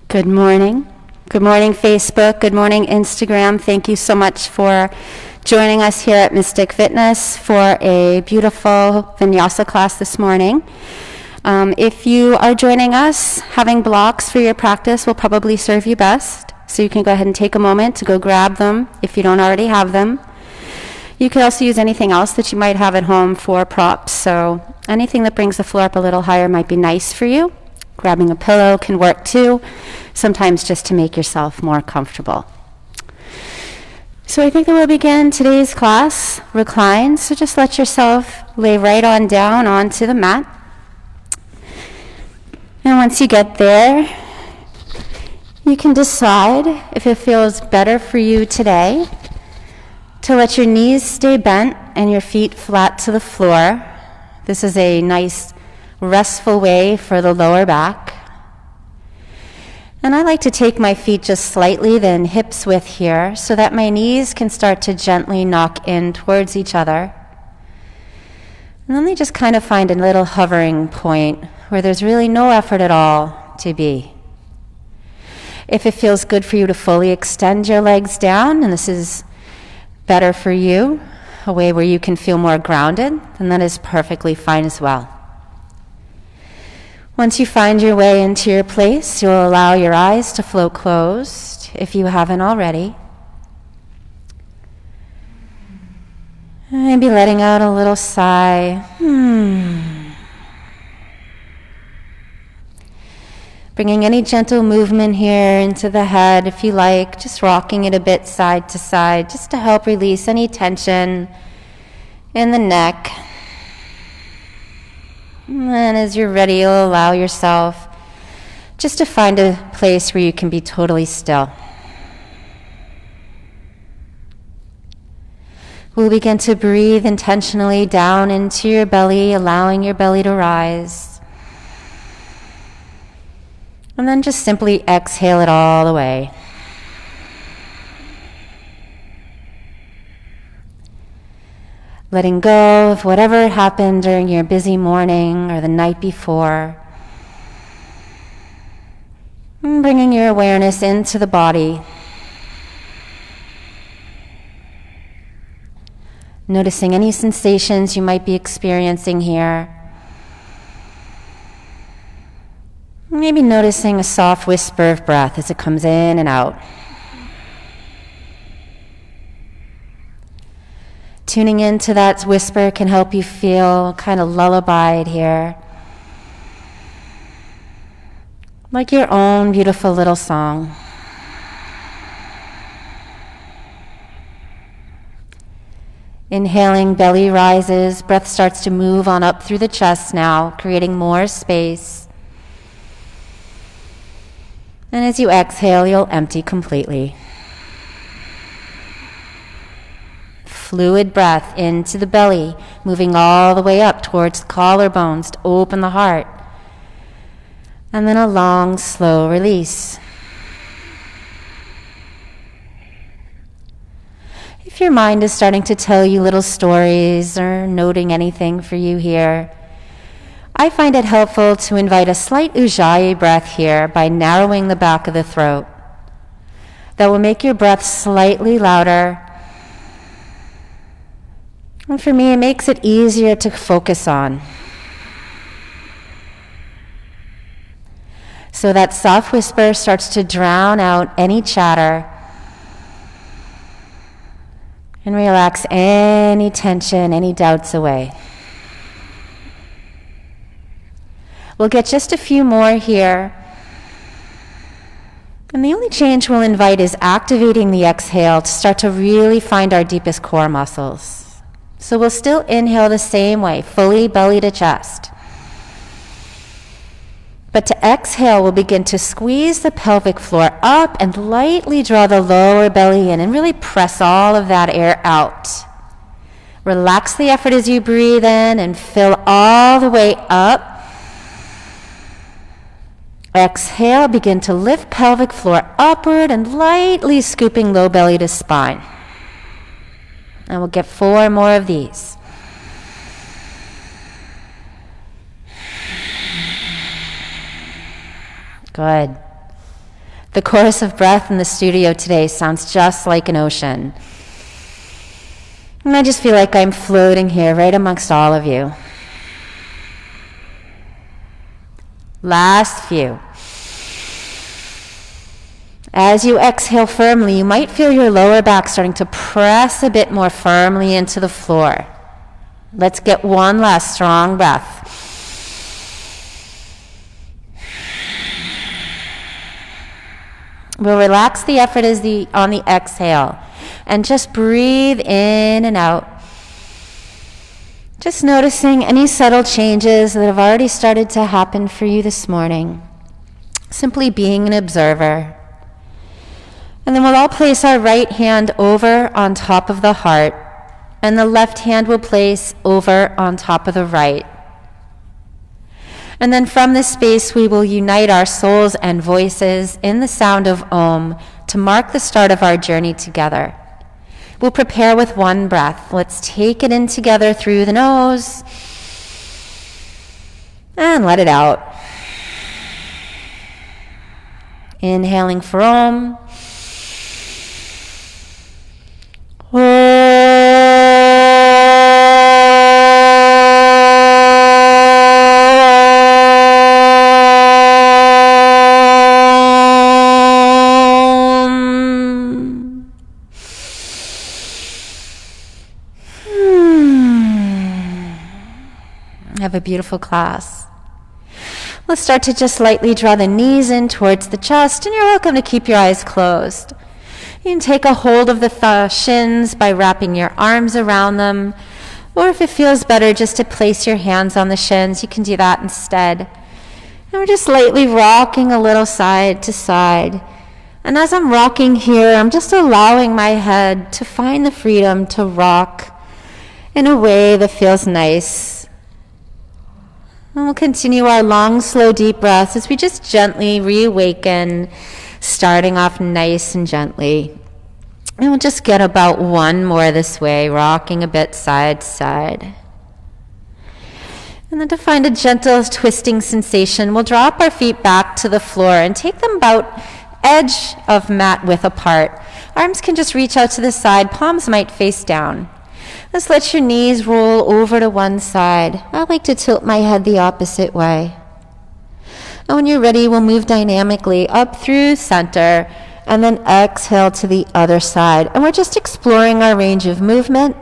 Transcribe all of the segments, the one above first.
Good morning. Good morning, Facebook. Good morning, Instagram. Thank you so much for joining us here at Mystic Fitness for a beautiful vinyasa class this morning. If you are joining us, having blocks for your practice will probably serve you best. So you can go ahead and take a moment to go grab them if you don't already have them. You can also use anything else that you might have at home for props. So anything that brings the floor up a little higher might be nice for you. Grabbing a pillow can work too, sometimes just to make yourself more comfortable. So I think that we'll begin today's class. Recline, so just let yourself lay right on down onto the mat. And once you get there, you can decide if it feels better for you today to let your knees stay bent and your feet flat to the floor. This is a nice restful way for the lower back. And I like to take my feet just slightly, then hips width here, so that my knees can start to gently knock in towards each other. And then they just kind of find a little hovering point where there's really no effort at all to be. If it feels good for you to fully extend your legs down, and this is better for you, a way where you can feel more grounded, then that is perfectly fine as well. Once you find your way into your place, you'll allow your eyes to float closed if you haven't already. Maybe letting out a little sigh. Bringing any gentle movement here into the head if you like, just rocking it a bit side to side, just to help release any tension in the neck. And as you're ready, you'll allow yourself just to find a place where you can be totally still. We'll begin to breathe intentionally down into your belly, allowing your belly to rise. And then just simply exhale it all away. Letting go of whatever happened during your busy morning or the night before. And bringing your awareness into the body. Noticing any sensations you might be experiencing here. Maybe noticing a soft whisper of breath as it comes in and out. Tuning into that whisper can help you feel kind of lullabied here. Like your own beautiful little song. Inhaling, belly rises, breath starts to move on up through the chest now, creating more space. And as you exhale, you'll empty completely. Fluid breath into the belly, moving all the way up towards the collarbones to open the heart. And then a long, slow release. If your mind is starting to tell you little stories or noting anything for you here, I find it helpful to invite a slight ujjayi breath here by narrowing the back of the throat. That will make your breath slightly louder. And for me, it makes it easier to focus on. So that soft whisper starts to drown out any chatter and relax any tension, any doubts away. We'll get just a few more here. And the only change we'll invite is activating the exhale to start to really find our deepest core muscles. So we'll still inhale the same way, fully belly to chest. But to exhale, we'll begin to squeeze the pelvic floor up and lightly draw the lower belly in and really press all of that air out. Relax the effort as you breathe in and fill all the way up. Exhale, begin to lift pelvic floor upward and lightly scooping low belly to spine. And we'll get 4 more of these. Good. The chorus of breath in the studio today sounds just like an ocean. And I just feel like I'm floating here right amongst all of you. Last few. As you exhale firmly, you might feel your lower back starting to press a bit more firmly into the floor. Let's get one last strong breath. We'll relax the effort on the exhale and just breathe in and out. Just noticing any subtle changes that have already started to happen for you this morning. Simply being an observer. And then we'll all place our right hand over on top of the heart, and the left hand will place over on top of the right. And then from this space, we will unite our souls and voices in the sound of Om to mark the start of our journey together. We'll prepare with one breath. Let's take it in together through the nose and let it out. Inhaling for Om. Have a beautiful class. Let's start to just lightly draw the knees in towards the chest, and you're welcome to keep your eyes closed. You can take a hold of the shins by wrapping your arms around them, or if it feels better just to place your hands on the shins, you can do that instead. And we're just lightly rocking a little side to side. And as I'm rocking here, I'm just allowing my head to find the freedom to rock in a way that feels nice. And we'll continue our long, slow, deep breaths as we just gently reawaken, starting off nice and gently. And we'll just get about one more this way, rocking a bit side to side. And then to find a gentle twisting sensation, we'll drop our feet back to the floor and take them about edge of mat width apart. Arms can just reach out to the side, palms might face down. Just let your knees roll over to one side. I like to tilt my head the opposite way. And when you're ready, we'll move dynamically up through center and then exhale to the other side. And we're just exploring our range of movement.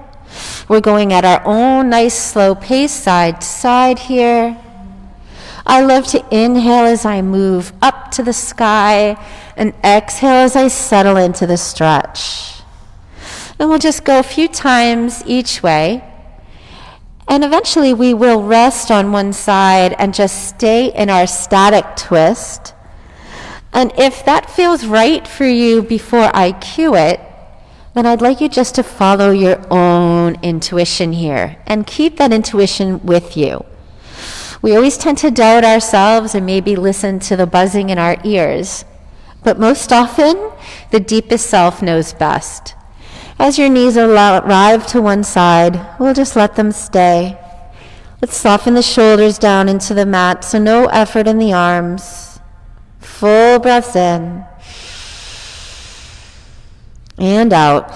We're going at our own nice slow pace, side to side here. I love to inhale as I move up to the sky and exhale as I settle into the stretch. And we'll just go a few times each way. And eventually we will rest on one side and just stay in our static twist. And if that feels right for you before I cue it, then I'd like you just to follow your own intuition here and keep that intuition with you. We always tend to doubt ourselves and maybe listen to the buzzing in our ears. But most often, the deepest self knows best. As your knees arrive to one side, we'll just let them stay. Let's soften the shoulders down into the mat, so no effort in the arms. Full breaths in. And out.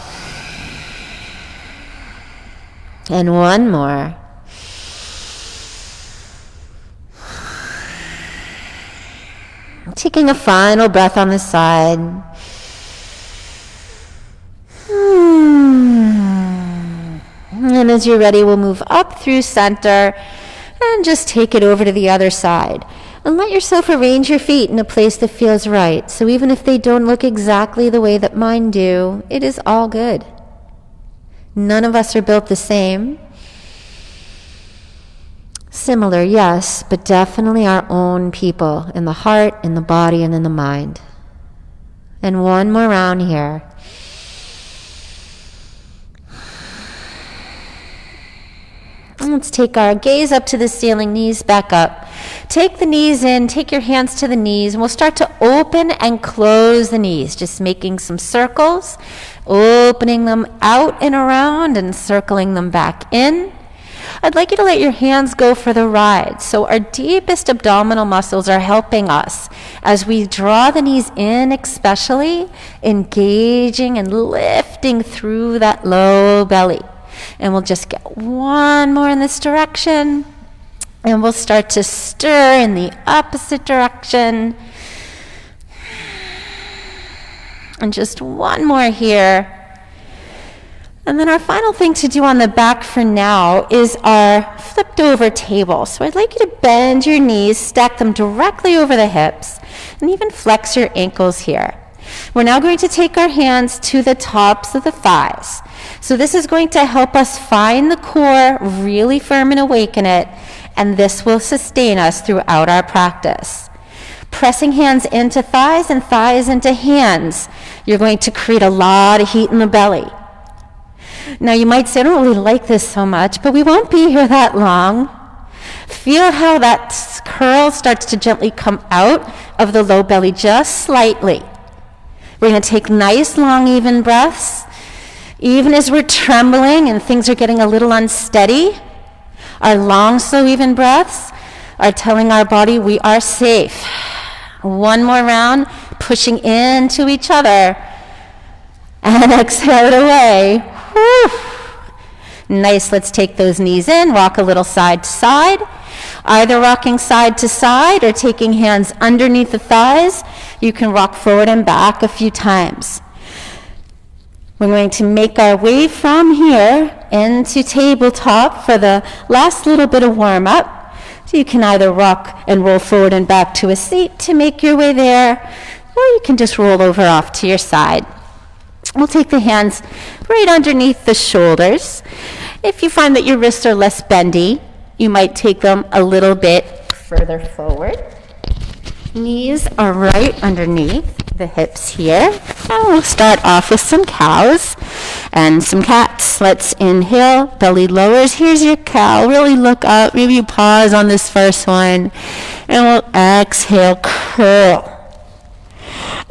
And one more. Taking a final breath on the side. And as you're ready, we'll move up through center and just take it over to the other side. And let yourself arrange your feet in a place that feels right. So even if they don't look exactly the way that mine do, it is all good. None of us are built the same. Similar, yes, but definitely our own people in the heart, in the body, and in the mind. And one more round here. Let's take our gaze up to the ceiling, knees back up. Take the knees in, take your hands to the knees, and we'll start to open and close the knees, just making some circles, opening them out and around and circling them back in. I'd like you to let your hands go for the ride. So our deepest abdominal muscles are helping us As we draw the knees in, especially, engaging and lifting through that low belly. And we'll just get one more in this direction. And we'll start to stir in the opposite direction. And just one more here. And then our final thing to do on the back for now is our flipped over table. So I'd like you to bend your knees, stack them directly over the hips, and even flex your ankles here. We're now going to take our hands to the tops of the thighs. So this is going to help us find the core, really firm and awaken it, and this will sustain us throughout our practice. Pressing hands into thighs and thighs into hands, you're going to create a lot of heat in the belly. Now you might say, I don't really like this so much, but we won't be here that long. Feel how that curl starts to gently come out of the low belly just slightly. We're going to take nice, long, even breaths. Even as we're trembling and things are getting a little unsteady, our long, slow, even breaths are telling our body we are safe. One more round, pushing into each other. And exhale it away. Whew. Nice, let's take those knees in, rock a little side to side. Either rocking side to side or taking hands underneath the thighs, you can rock forward and back a few times. We're going to make our way from here into tabletop for the last little bit of warm-up. So you can either rock and roll forward and back to a seat to make your way there, or you can just roll over off to your side. We'll take the hands right underneath the shoulders. If you find that your wrists are less bendy, you might take them a little bit further forward. Knees are right underneath the hips here. And we'll start off with some cows and some cats. Let's inhale, belly lowers. Here's your cow. Really look up. Maybe you pause on this first one. And we'll exhale, curl.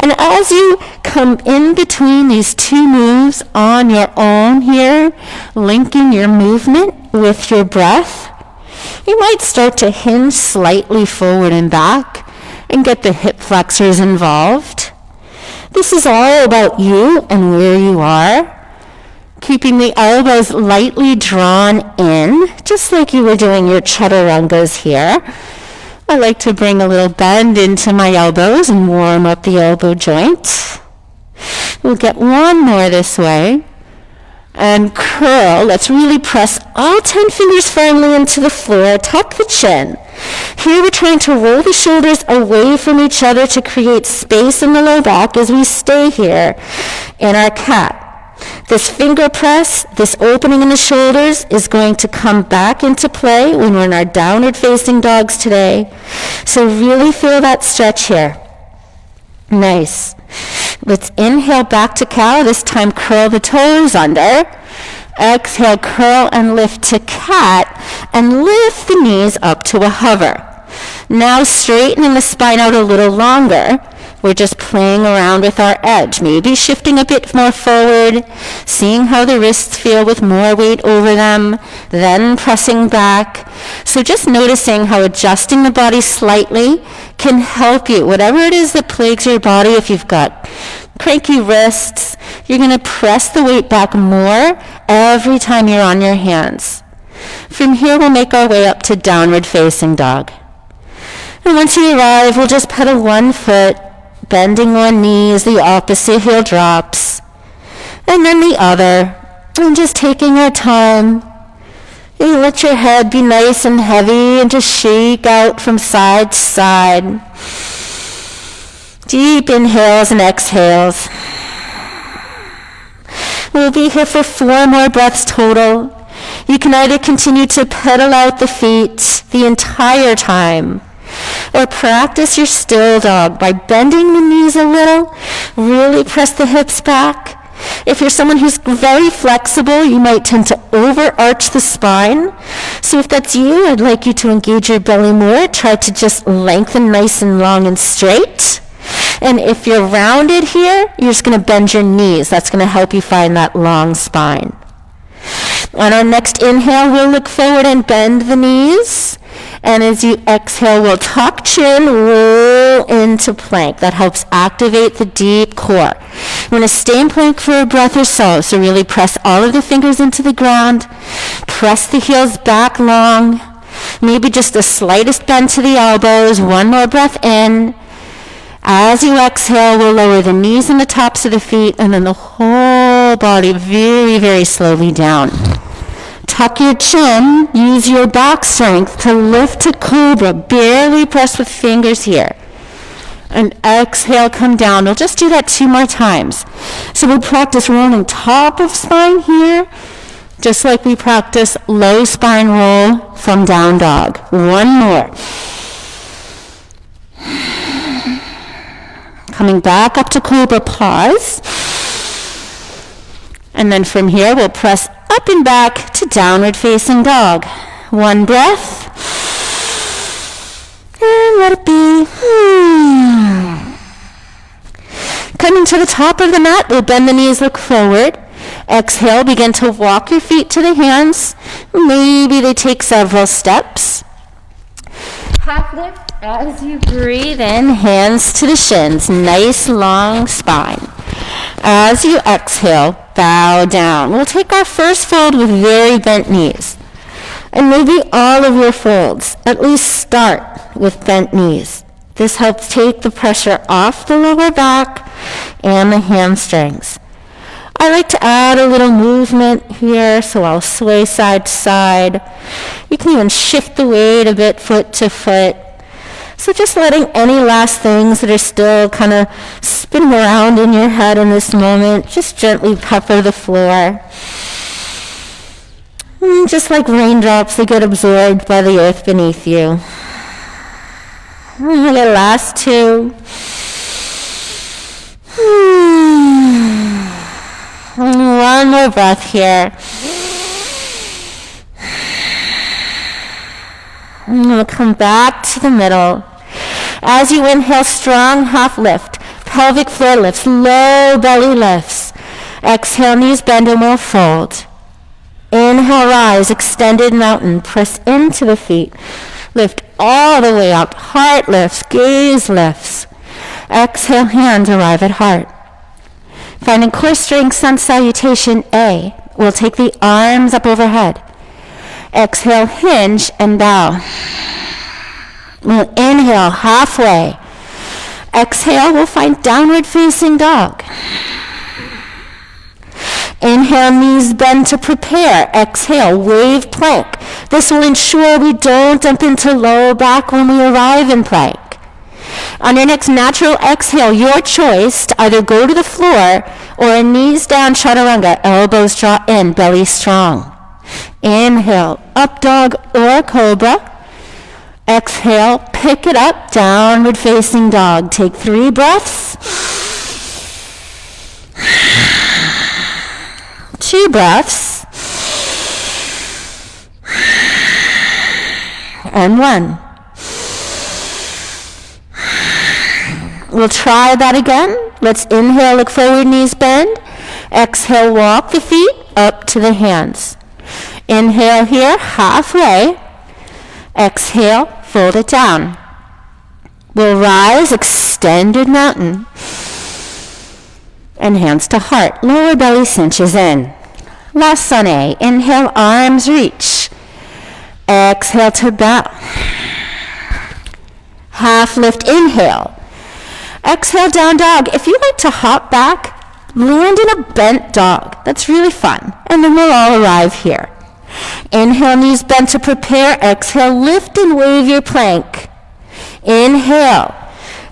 And as you come in between these two moves on your own here, linking your movement with your breath, you might start to hinge slightly forward and back and get the hip flexors involved. This is all about you and where you are, keeping the elbows lightly drawn in, just like you were doing your chaturangas here. I like to bring a little bend into my elbows and warm up the elbow joints. We'll get one more this way. And curl. Let's really press all 10 fingers firmly into the floor. Tuck the chin. Here we're trying to roll the shoulders away from each other to create space in the low back as we stay here in our cat. This finger press, this opening in the shoulders is going to come back into play when we're in our downward facing dogs today. So really feel that stretch here. Nice. Let's inhale back to cow. This time curl the toes under. Exhale, curl and lift to cat and lift the knees up to a hover. Now straightening the spine out a little longer. We're just playing around with our edge, maybe shifting a bit more forward, seeing how the wrists feel with more weight over them, then pressing back. So just noticing how adjusting the body slightly can help you. Whatever it is that plagues your body, if you've got cranky wrists, you're going to press the weight back more every time you're on your hands. From here, we'll make our way up to downward facing dog. And once you arrive, we'll just pedal one foot, bending one knee as the opposite heel drops, and then the other, and just taking our time. You let your head be nice and heavy and just shake out from side to side. Deep inhales and exhales. We'll be here for 4 more breaths total. You can either continue to pedal out the feet the entire time, or practice your still dog by bending the knees a little, really press the hips back. If you're someone who's very flexible, you might tend to overarch the spine. So if that's you, I'd like you to engage your belly more. Try to just lengthen nice and long and straight. And if you're rounded here, you're just going to bend your knees. That's going to help you find that long spine. On our next inhale, we'll look forward and bend the knees. And as you exhale, we'll tuck chin, roll roll into plank. That helps activate the deep core. You want to stay in plank for a breath or so. So really press all of the fingers into the ground. Press the heels back long. Maybe just the slightest bend to the elbows. One more breath in. As you exhale, we'll lower the knees and the tops of the feet, and then the whole body very, very slowly down. Tuck your chin. Use your back strength to lift to cobra. Barely press with fingers here. And exhale, come down. We'll just do that 2 more times. So we'll practice rolling top of spine here, just like we practice low spine roll from down dog. One more. Coming back up to cobra, pause. And then from here, we'll press up and back to downward facing dog. One breath. And let it be. Coming to the top of the mat, we'll bend the knees, look forward. Exhale, begin to walk your feet to the hands. Maybe they take several steps. Half lift as you breathe in, hands to the shins. Nice long spine. As you exhale, bow down. We'll take our first fold with very bent knees. And maybe all of your folds, at least start with bent knees. This helps take the pressure off the lower back and the hamstrings. I like to add a little movement here, so I'll sway side to side. You can even shift the weight a bit foot to foot. So just letting any last things that are still kind of spinning around in your head in this moment, just gently pepper the floor. Just like raindrops, they get absorbed by the earth beneath you. And the last 2. One more breath here. And we'll come back to the middle. As you inhale, strong half lift. Pelvic floor lifts, low belly lifts. Exhale, knees bend and we'll fold. Inhale, rise, extended mountain. Press into the feet. Lift all the way up. Heart lifts, gaze lifts. Exhale, hands arrive at heart. Finding core strength, sun salutation A. We'll take the arms up overhead. Exhale, hinge and bow. We'll inhale halfway. Exhale, we'll find downward facing dog. Inhale, knees bend to prepare. Exhale, wave plank. This will ensure we don't dump into low back when we arrive in plank. On your next natural exhale, your choice to either go to the floor or a knees down chaturanga, elbows draw in, belly strong. Inhale, up dog or cobra. Exhale, pick it up, downward facing dog. Take 3 breaths. 2 breaths. And 1. We'll try that again. Let's inhale, look forward, knees bend. Exhale, walk the feet up to the hands. Inhale here, halfway. Exhale, fold it down. We'll rise, extended mountain. And hands to heart. Lower belly cinches in. Last sunny. Inhale, arms reach. Exhale to bow. Half lift, inhale. Exhale, down dog. If you like to hop back, land in a bent dog. That's really fun. And then we'll all arrive here. Inhale, knees bent to prepare. Exhale, lift and wave your plank. Inhale.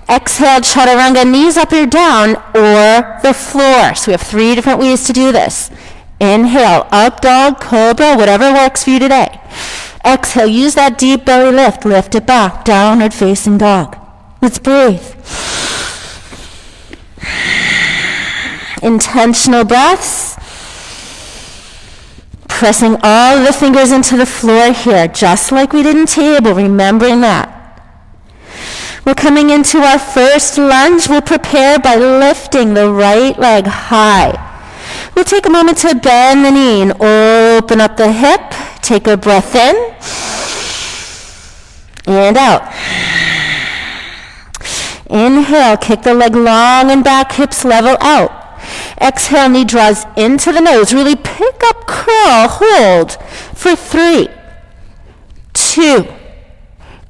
Exhale, chaturanga, knees up or down, or the floor. So we have 3 different ways to do this. Inhale, up dog, cobra, whatever works for you today. Exhale, use that deep belly lift. Lift it back, downward facing dog. Let's breathe. Intentional breaths. Pressing all the fingers into the floor here, just like we did in table, remembering that. We're coming into our first lunge. We'll prepare by lifting the right leg high. We'll take a moment to bend the knee and open up the hip. Take a breath in and out. Inhale, kick the leg long and back, hips level out. Exhale, knee draws into the nose. Really pick up, curl, hold for 3, 2,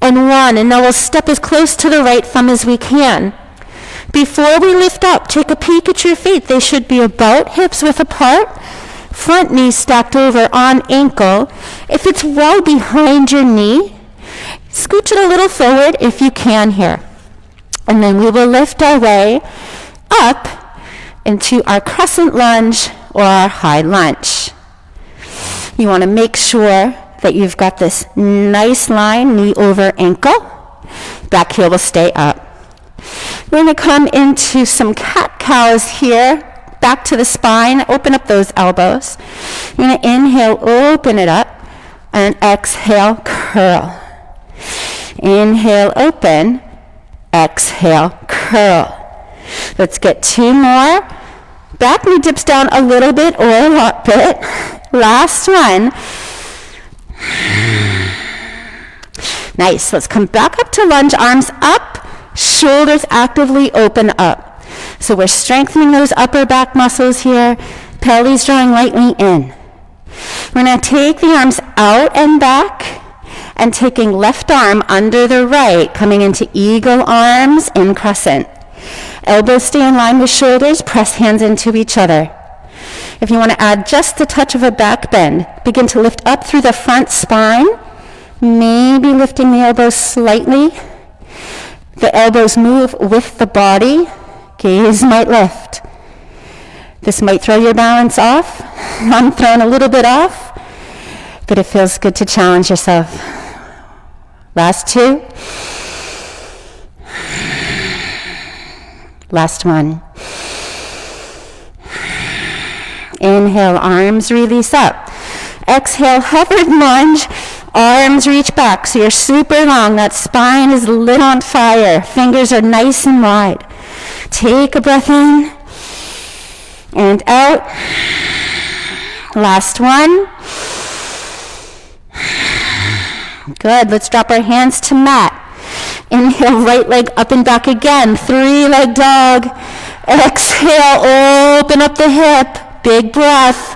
and 1. And now we'll step as close to the right thumb as we can. Before we lift up, take a peek at your feet. They should be about hips width apart. Front knee stacked over on ankle. If it's well behind your knee, scooch it a little forward if you can here. And then we will lift our way up into our crescent lunge or our high lunge. You want to make sure that you've got this nice line, knee over ankle. Back heel will stay up. We're going to come into some cat-cows here. Back to the spine. Open up those elbows. You're going to inhale, open it up, and exhale, curl. Inhale, open. Exhale, curl. Let's get 2 more. Back knee dips down a little bit or a lot bit. Last one. Nice. Let's come back up to lunge, arms up, shoulders actively open up. So we're strengthening those upper back muscles here. Pelvis drawing lightly in. We're going to take the arms out and back, and taking left arm under the right, coming into eagle arms in crescent. Elbows stay in line with shoulders, press hands into each other. If you want to add just a touch of a back bend, begin to lift up through the front spine, maybe lifting the elbows slightly. The elbows move with the body, gaze might lift. This might throw your balance off. I'm thrown a little bit off, but it feels good to challenge yourself. Last 2. Last 1. Inhale, arms release up. Exhale, hovered lunge, arms reach back. So you're super long. That spine is lit on fire. Fingers are nice and wide. Take a breath in and out. Last 1. Good. Let's drop our hands to mat. Inhale, right leg up and back again. 3-leg dog. Exhale, open up the hip. Big breath.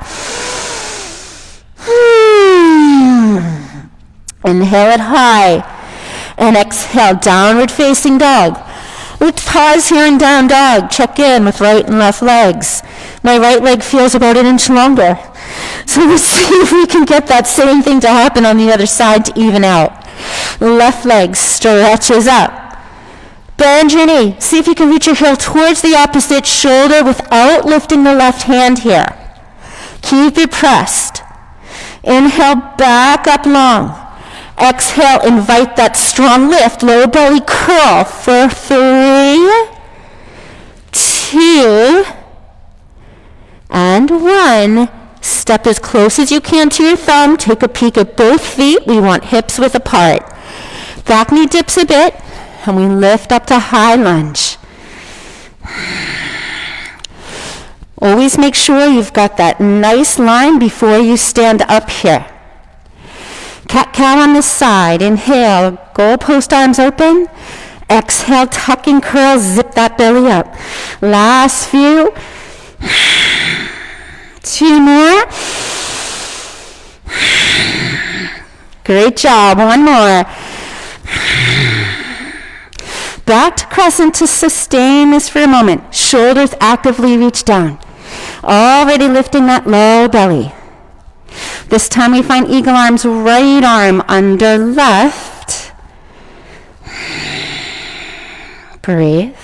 Inhale it high. And exhale, downward facing dog. Let's pause here in down dog. Check in with right and left legs. My right leg feels about 1 inch longer. So let's see if we can get that same thing to happen on the other side to even out. Left leg stretches up. Bend your knee. See if you can reach your heel towards the opposite shoulder without lifting the left hand here. Keep it pressed. Inhale, back up long. Exhale, invite that strong lift. Lower belly curl for 3, 2, and 1. Step as close as you can to your thumb. Take a peek at both feet. We want hips width apart. Back knee dips a bit, and we lift up to high lunge. Always make sure you've got that nice line before you stand up here. Cat-cow on this side. Inhale, goalpost arms open. Exhale, tuck and curl, zip that belly up. Last few. 2 more. Great job. 1 more. Back to crescent to sustain this for a moment. Shoulders actively reach down. Already lifting that low belly. This time we find eagle arms, right arm under left. Breathe.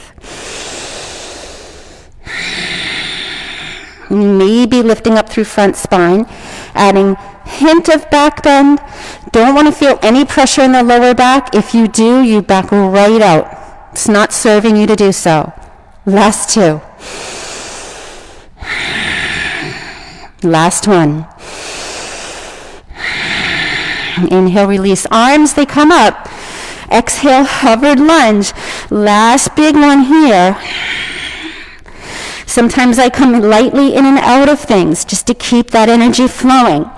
Maybe lifting up through front spine, adding hint of back bend. Don't want to feel any pressure in the lower back. If you do, you back right out. It's not serving you to do so. Last 2. Last 1. Inhale, release arms, they come up. Exhale, hovered lunge. Last big one here. Sometimes I come lightly in and out of things just to keep that energy flowing.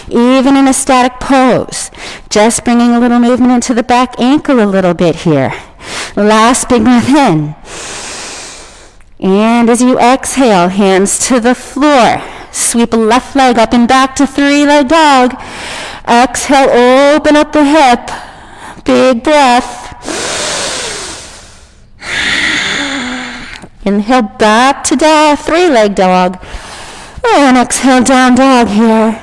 Even in a static pose. Just bringing a little movement into the back ankle a little bit here. Last big breath in. And as you exhale, hands to the floor. Sweep left leg up and back to three-leg dog. Exhale, open up the hip. Big breath. Inhale back to three-leg dog. And exhale, down dog here.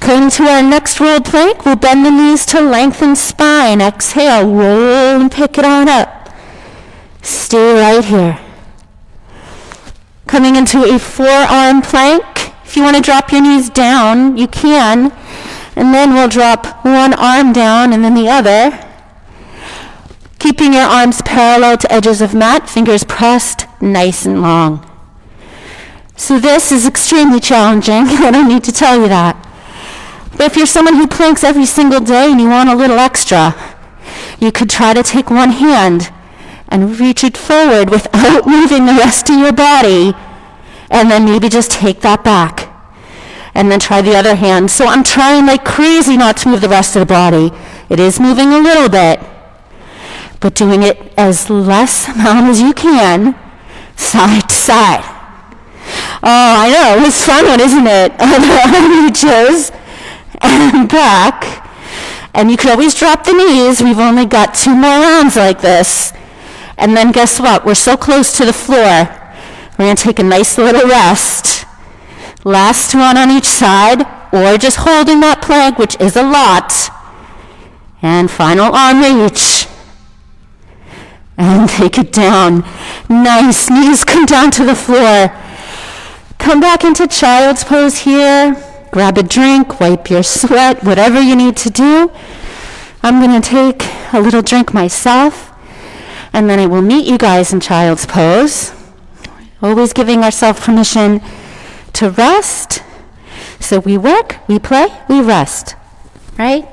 Coming to our next rolled plank, we'll bend the knees to lengthen spine. Exhale, roll and pick it on up. Stay right here. Coming into a forearm plank. If you want to drop your knees down, you can. And then we'll drop one arm down and then the other. Keeping your arms parallel to edges of mat, fingers pressed nice and long. So this is extremely challenging. I don't need to tell you that. But if you're someone who planks every single day and you want a little extra, you could try to take one hand and reach it forward without moving the rest of your body, and then maybe just take that back. And then try the other hand. So I'm trying like crazy not to move the rest of the body. It is moving a little bit, but doing it as less amount as you can, side to side. Oh, I know, it's fun one, isn't it? Other reaches and back. And you could always drop the knees. We've only got 2 more rounds like this. And then guess what? We're so close to the floor. We're going to take a nice little rest. Last one on each side, or just holding that plank, which is a lot. And final arm reach. And take it down. Nice. Knees come down to the floor. Come back into child's pose here. Grab a drink, wipe your sweat, whatever you need to do. I'm going to take a little drink myself, and then I will meet you guys in child's pose. Always giving ourselves permission to rest. So we work, we play, we rest. Right?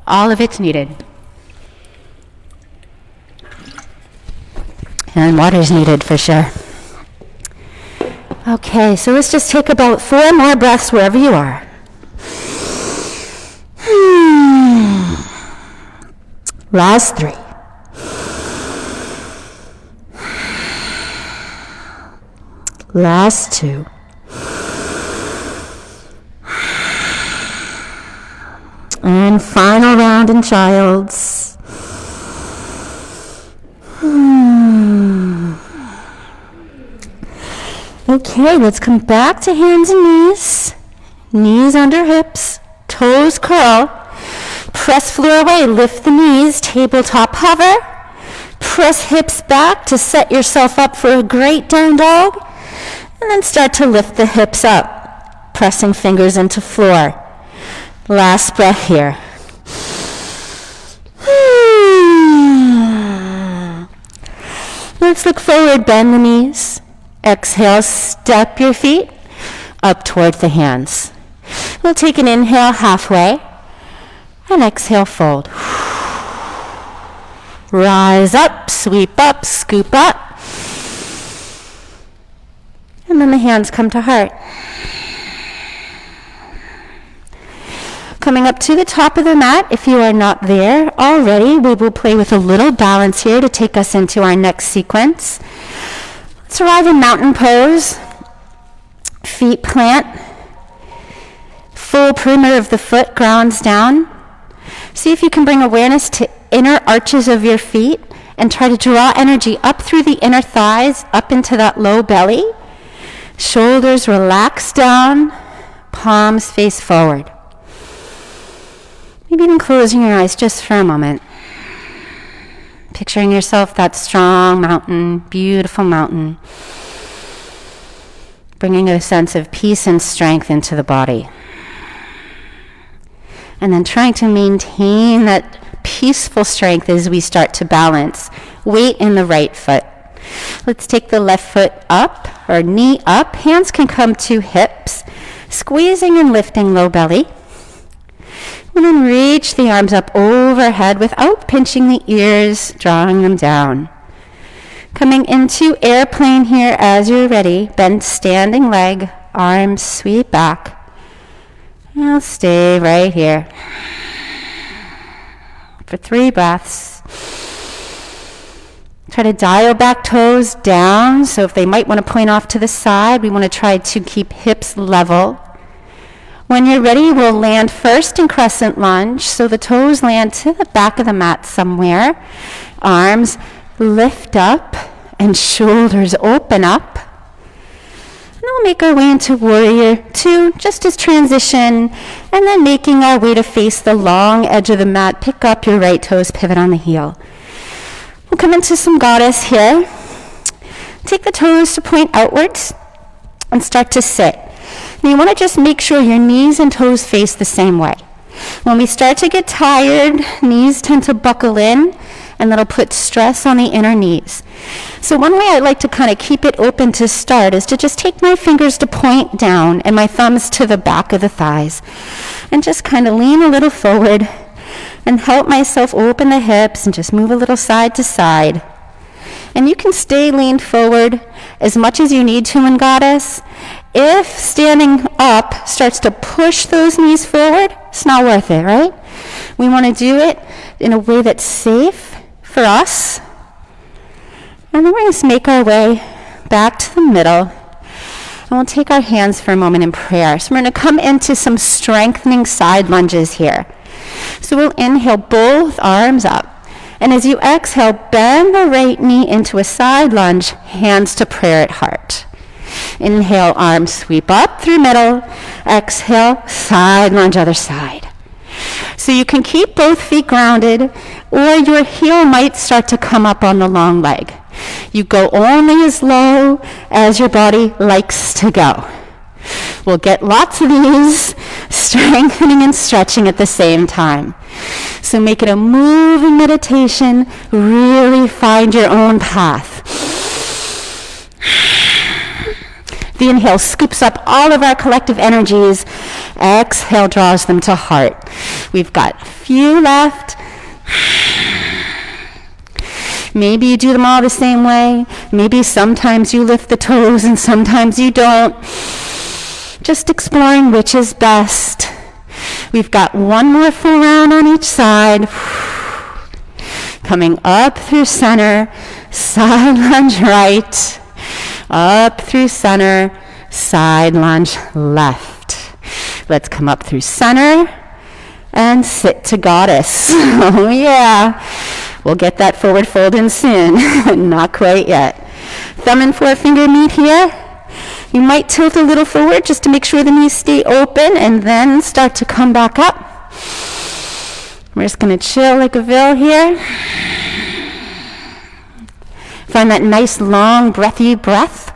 All of it's needed. And water's needed for sure. Okay, so let's just take about 4 more breaths wherever you are. Last 3. Last 2. And final round in child's. Okay, let's come back to hands and knees. Knees under hips, toes curl. Press floor away, lift the knees, tabletop hover. Press hips back to set yourself up for a great down dog. And then start to lift the hips up, pressing fingers into floor. Last breath here. Let's look forward, bend the knees. Exhale, step your feet up toward the hands. We'll take an inhale halfway, and exhale, fold. Rise up, sweep up, scoop up. And then the hands come to heart. Coming up to the top of the mat, if you are not there already, we will play with a little balance here to take us into our next sequence. Let's arrive in mountain pose. Feet plant. Full perimeter of the foot grounds down. See if you can bring awareness to inner arches of your feet and try to draw energy up through the inner thighs, up into that low belly. Shoulders relax down, palms face forward. Maybe even closing your eyes just for a moment. Picturing yourself that strong mountain, beautiful mountain. Bringing a sense of peace and strength into the body. And then trying to maintain that peaceful strength as we start to balance. Weight in the right foot. Let's take the left foot up, or knee up. Hands can come to hips. Squeezing and lifting low belly. And then reach the arms up overhead without pinching the ears, drawing them down. Coming into airplane here as you're ready. Bend standing leg, arms sweep back. I'll stay right here. For 3 breaths. Try to dial back toes down. So if they might want to point off to the side, we want to try to keep hips level. When you're ready, we'll land first in crescent lunge. So the toes land to the back of the mat somewhere. Arms lift up and shoulders open up. And we'll make our way into warrior two, just as transition, and then making our way to face the long edge of the mat. Pick up your right toes, pivot on the heel. We'll come into some goddess here. Take the toes to point outwards and start to sit. Now you want to just make sure your knees and toes face the same way. When we start to get tired, knees tend to buckle in, and that'll put stress on the inner knees. So one way I like to kind of keep it open to start is to just take my fingers to point down and my thumbs to the back of the thighs. And just kind of lean a little forward and help myself open the hips and just move a little side to side. And you can stay leaned forward as much as you need to in goddess. If standing up starts to push those knees forward, it's not worth it, right? We want to do it in a way that's safe for us. And then we're going to make our way back to the middle. And we'll take our hands for a moment in prayer. So we're going to come into some strengthening side lunges here. So we'll inhale both arms up. And as you exhale, bend the right knee into a side lunge, hands to prayer at heart. Inhale, arms sweep up through middle. Exhale, side lunge, other side. So you can keep both feet grounded, or your heel might start to come up on the long leg. You go only as low as your body likes to go. We'll get lots of these, strengthening and stretching at the same time. So make it a moving meditation. Really find your own path. The inhale scoops up all of our collective energies. Exhale draws them to heart. We've got a few left. Maybe you do them all the same way. Maybe sometimes you lift the toes and sometimes you don't. Just exploring which is best. We've got one more full round on each side. Coming up through center, side lunge right. Up through center, side lunge left. Let's come up through center and sit to goddess. Oh yeah. We'll get that forward fold in soon. Not quite yet. Thumb and forefinger meet here. You might tilt a little forward just to make sure the knees stay open and then start to come back up. We're just going to chill like a veil here. Find that nice long breathy breath.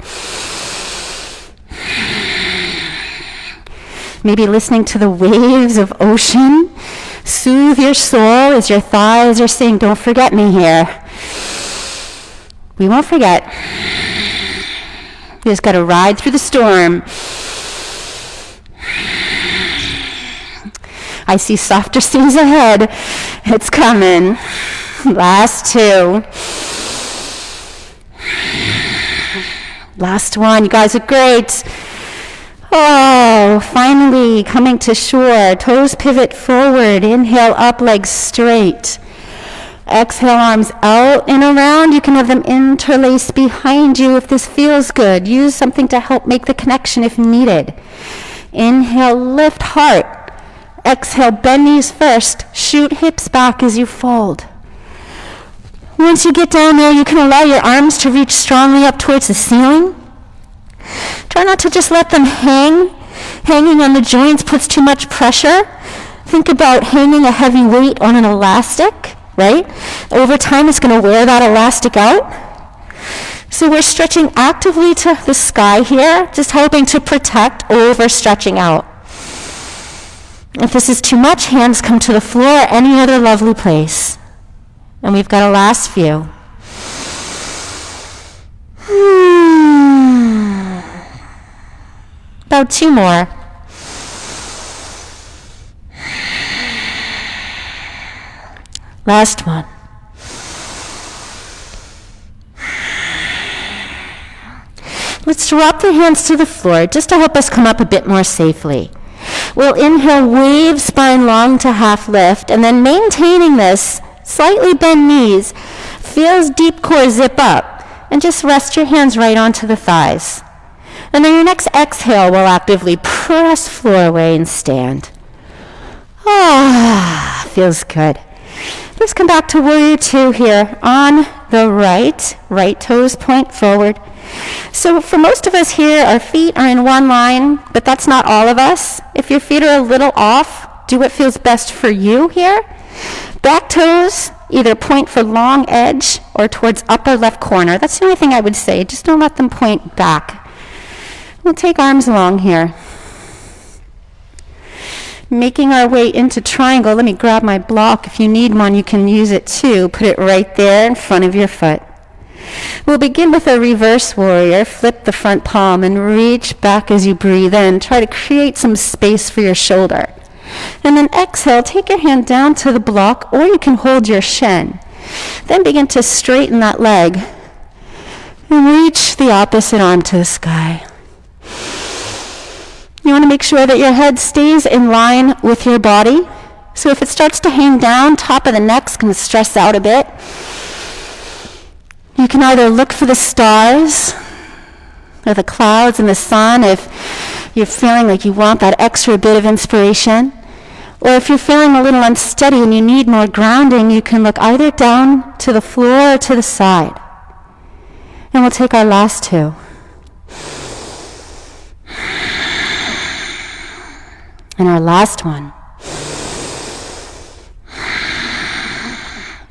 Maybe listening to the waves of ocean. Soothe your soul as your thighs are saying, don't forget me here. We won't forget. We just got to ride through the storm. I see softer seas ahead. It's coming. Last two. Last one. You guys are great. Oh, finally coming to shore. Toes pivot forward. Inhale up, legs straight. Exhale, arms out and around. You can have them interlace behind you if this feels good. Use something to help make the connection if needed. Inhale, lift heart. Exhale, bend knees first. Shoot hips back as you fold. Once you get down there, you can allow your arms to reach strongly up towards the ceiling. Try not to just let them hang. Hanging on the joints puts too much pressure. Think about hanging a heavy weight on an elastic, right? Over time, it's going to wear that elastic out. So we're stretching actively to the sky here, just helping to protect over stretching out. If this is too much, hands come to the floor or any other lovely place. And we've got a last few. About two more. Last one. Let's drop the hands to the floor just to help us come up a bit more safely. We'll inhale, wave spine long to half lift, and then maintaining this, slightly bend knees, feels deep core zip up, and just rest your hands right onto the thighs. And then your next exhale will actively press floor away and stand. Ah, feels good. Let's come back to warrior two here. On the right toes point forward. So for most of us here, our feet are in one line, but that's not all of us. If your feet are a little off, do what feels best for you here. Back toes either point for long edge or towards upper left corner. That's the only thing I would say. Just don't let them point back. We'll take arms long here. Making our way into triangle. Let me grab my block. If you need one, you can use it too. Put it right there in front of your foot. We'll begin with a reverse warrior. Flip the front palm and reach back as you breathe in. Try to create some space for your shoulder. And then exhale, take your hand down to the block, or you can hold your shin. Then begin to straighten that leg and reach the opposite arm to the sky. You want to make sure that your head stays in line with your body. So if it starts to hang down, top of the neck's going to stress out a bit. You can either look for the stars or the clouds and the sun if you're feeling like you want that extra bit of inspiration. Or if you're feeling a little unsteady and you need more grounding, you can look either down to the floor or to the side. And we'll take our last two. And our last one.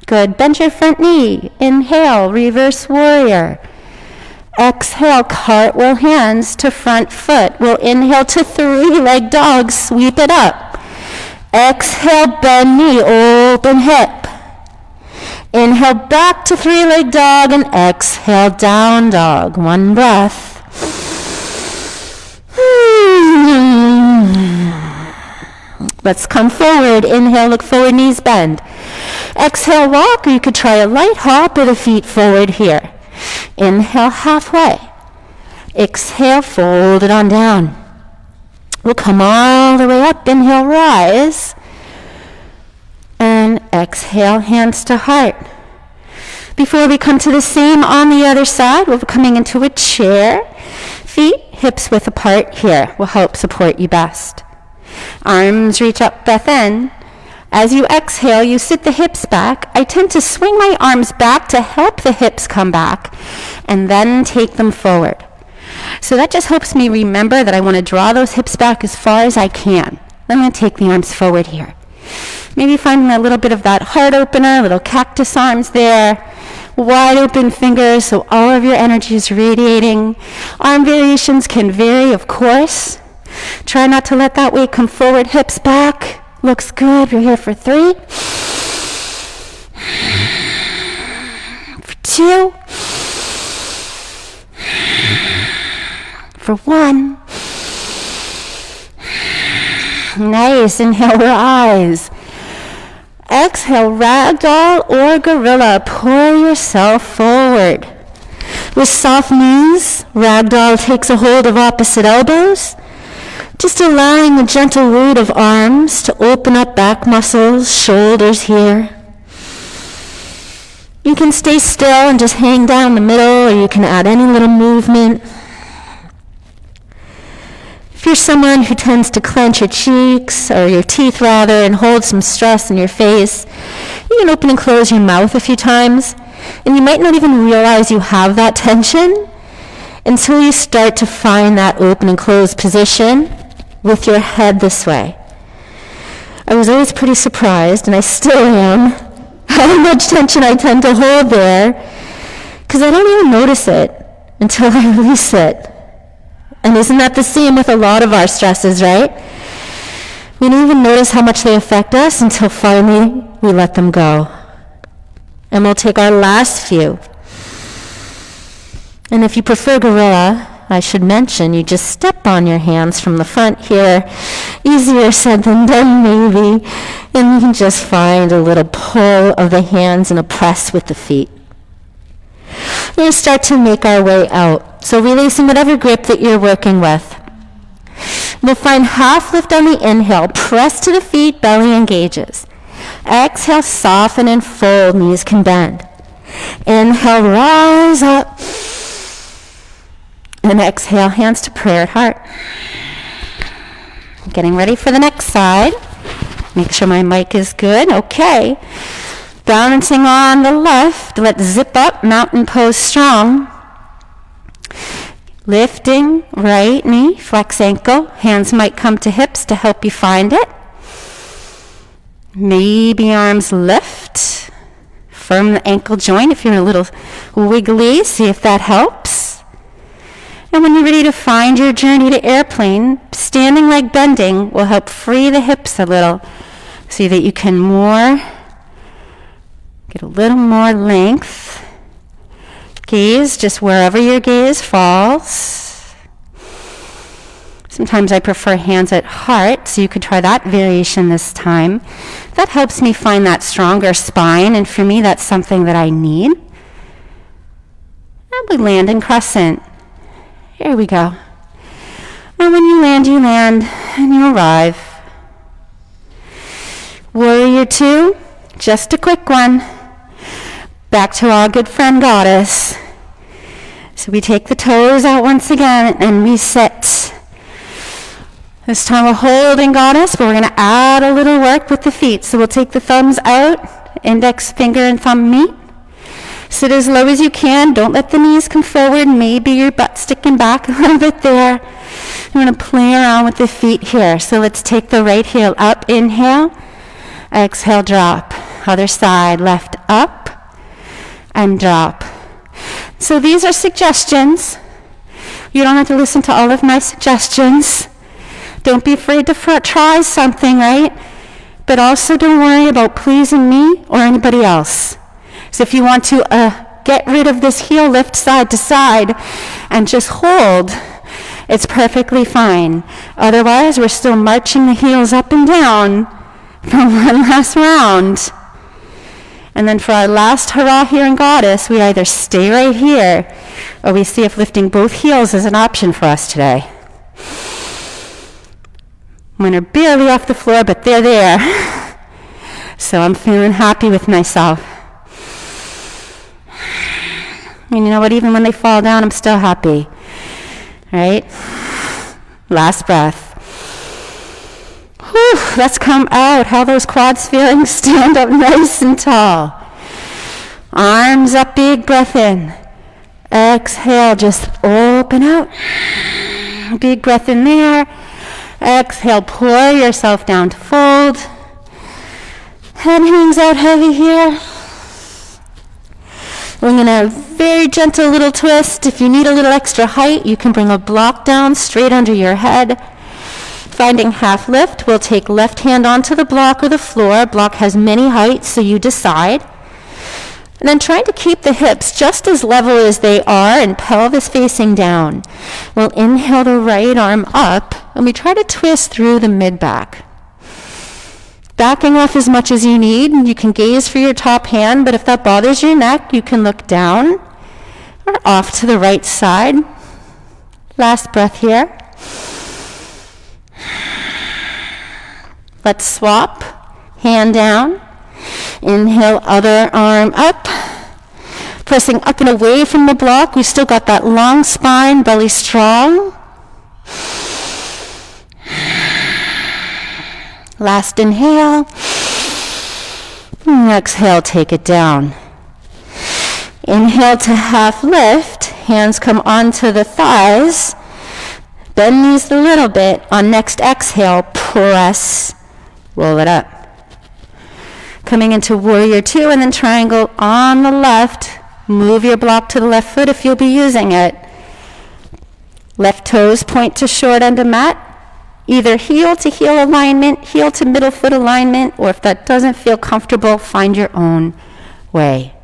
Good. Bend your front knee. Inhale, reverse warrior. Exhale, cartwheel hands to front foot. We'll inhale to three-leg dog. Sweep it up. Exhale, bend knee, open hip. Inhale back to three-leg dog and exhale, down dog. One breath. Let's come forward. Inhale, look forward, knees bend. Exhale, walk, or you could try a light hop with the feet forward here. Inhale, halfway. Exhale, fold it on down. We'll come all the way up. Inhale, rise. And exhale, hands to heart. Before we come to the same on the other side, we're coming into a chair. Feet, hips width apart here will help support you best. Arms reach up, breath in. As you exhale, you sit the hips back. I tend to swing my arms back to help the hips come back, and then take them forward. So that just helps me remember that I want to draw those hips back as far as I can. I'm going to take the arms forward here. Maybe finding a little bit of that heart opener, little cactus arms there. Wide open fingers so all of your energy is radiating. Arm variations can vary, of course. Try not to let that weight come forward. Hips back. Looks good. We're here for 3. For 2. For 1. Nice. Inhale, rise. Exhale, ragdoll or gorilla. Pour yourself forward. With soft knees, ragdoll takes a hold of opposite elbows. Just allowing the gentle weight of arms to open up back muscles, shoulders here. You can stay still and just hang down the middle, or you can add any little movement. If you're someone who tends to clench your cheeks, or your teeth rather, and hold some stress in your face, you can open and close your mouth a few times, and you might not even realize you have that tension until you start to find that open and closed position with your head this way. I was always pretty surprised, and I still am, how much tension I tend to hold there, because I don't even notice it until I release it. And isn't that the same with a lot of our stresses, right? We don't even notice how much they affect us until finally we let them go. And we'll take our last few. And if you prefer gorilla, I should mention you just step on your hands from the front here. Easier said than done, maybe. And you can just find a little pull of the hands and a press with the feet. We're going to start to make our way out. So releasing whatever grip that you're working with. We'll find half lift on the inhale. Press to the feet, belly engages. Exhale, soften and fold, knees can bend. Inhale, rise up. And exhale, hands to prayer at heart. Getting ready for the next side. Make sure my mic is good. Okay. Balancing on the left. Let's zip up, mountain pose strong. Lifting right knee, flex ankle. Hands might come to hips to help you find it. Maybe arms lift. Firm the ankle joint if you're a little wiggly. See if that helps. And when you're ready to find your journey to airplane, standing leg bending will help free the hips a little so that you can get a little more length. Gaze just wherever your gaze falls. Sometimes I prefer hands at heart, so you could try that variation this time. That helps me find that stronger spine, and for me that's something that I need. And we land in crescent. Here we go. And when you land, and you arrive. Warrior 2, just a quick one. Back to our good friend Goddess. So we take the toes out once again and we sit. This time we're holding Goddess, but we're going to add a little work with the feet. So we'll take the thumbs out, index finger and thumb meet. Sit as low as you can. Don't let the knees come forward. Maybe your butt sticking back a little bit there. You're going to play around with the feet here. So let's take the right heel up. Inhale. Exhale, drop. Other side, left up and drop. So these are suggestions. You don't have to listen to all of my suggestions. Don't be afraid to try something, right? But also don't worry about pleasing me or anybody else. So if you want to get rid of this heel lift side to side and just hold, it's perfectly fine. Otherwise, we're still marching the heels up and down for one last round. And then for our last hurrah here in Goddess, we either stay right here or we see if lifting both heels is an option for us today. Mine are barely off the floor, but they're there. So I'm feeling happy with myself. And you know what? Even when they fall down, I'm still happy. Right? Last breath. Whew, let's come out. How those quads feeling? Stand up nice and tall. Arms up, big breath in. Exhale, just open out. Big breath in there. Exhale, pour yourself down to fold. Head hangs out heavy here. We're going to have a very gentle little twist. If you need a little extra height, you can bring a block down straight under your head. Finding half lift, we'll take left hand onto the block or the floor. Block has many heights, so you decide. And then trying to keep the hips just as level as they are and pelvis facing down. We'll inhale the right arm up, and we try to twist through the mid-back. Backing off as much as you need. You can gaze for your top hand, but if that bothers your neck, you can look down or off to the right side. Last breath here. Let's swap. Hand down. Inhale, other arm up. Pressing up and away from the block. We still got that long spine, belly strong. Last inhale. And exhale, take it down. Inhale to half lift. Hands come onto the thighs. Bend knees a little bit. On next exhale, press. Roll it up. Coming into warrior 2 and then triangle on the left. Move your block to the left foot if you'll be using it. Left toes point to short end of mat. Either heel to heel alignment, heel to middle foot alignment, or if that doesn't feel comfortable, find your own way.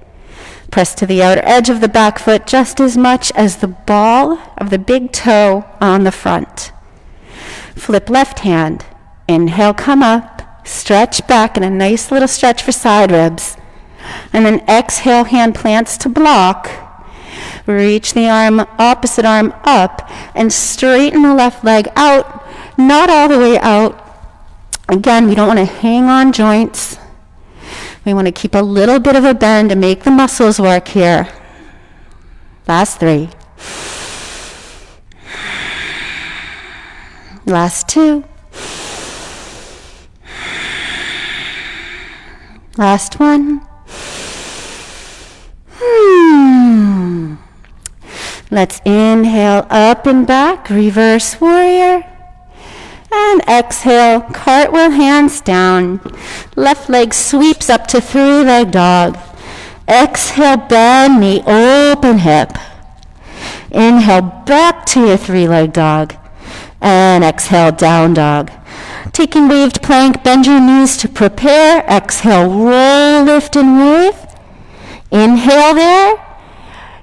Press to the outer edge of the back foot just as much as the ball of the big toe on the front. Flip left hand. Inhale, come up. Stretch back in a nice little stretch for side ribs. And then exhale, hand plants to block. Reach the arm, opposite arm up, and straighten the left leg out. Not all the way out. Again, we don't want to hang on joints. We want to keep a little bit of a bend to make the muscles work here. Last 3. Last 2. Last 1. Let's inhale up and back, reverse warrior. And exhale, cartwheel hands down. Left leg sweeps up to 3-leg dog. Exhale, bend knee, open hip. Inhale, back to your 3-leg dog. And exhale, down dog. Taking waved plank, bend your knees to prepare. Exhale, roll, lift, and wave. Inhale there.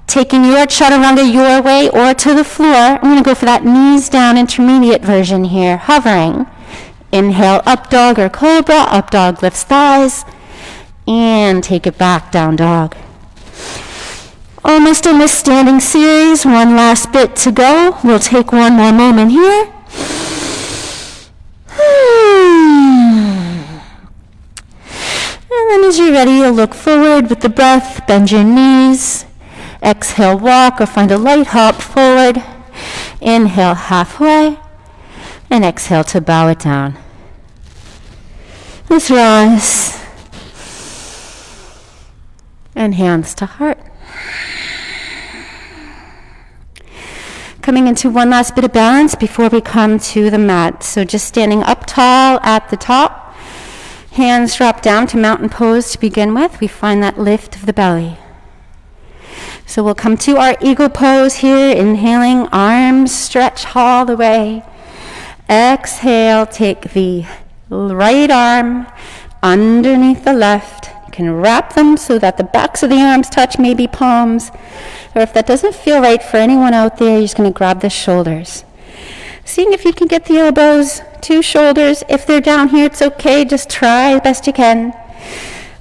Taking your chaturanga your way or to the floor. I'm going to go for that knees down intermediate version here, hovering. Inhale, up dog or cobra. Up dog lifts thighs. And take it back, down dog. Almost in this standing series. One last bit to go. We'll take one more moment here. And then as you're ready, you'll look forward with the breath. Bend your knees. Exhale, walk or find a light hop forward. Inhale, halfway. And exhale to bow it down. Let's rise. And hands to heart. Coming into one last bit of balance before we come to the mat. So just standing up tall at the top. Hands drop down to mountain pose to begin with. We find that lift of the belly. So we'll come to our eagle pose here, inhaling, arms stretch all the way. Exhale, take the right arm underneath the left. You can wrap them so that the backs of the arms touch, maybe palms. Or if that doesn't feel right for anyone out there, you're just going to grab the shoulders. Seeing if you can get the elbows to shoulders. If they're down here, it's okay. Just try as best you can.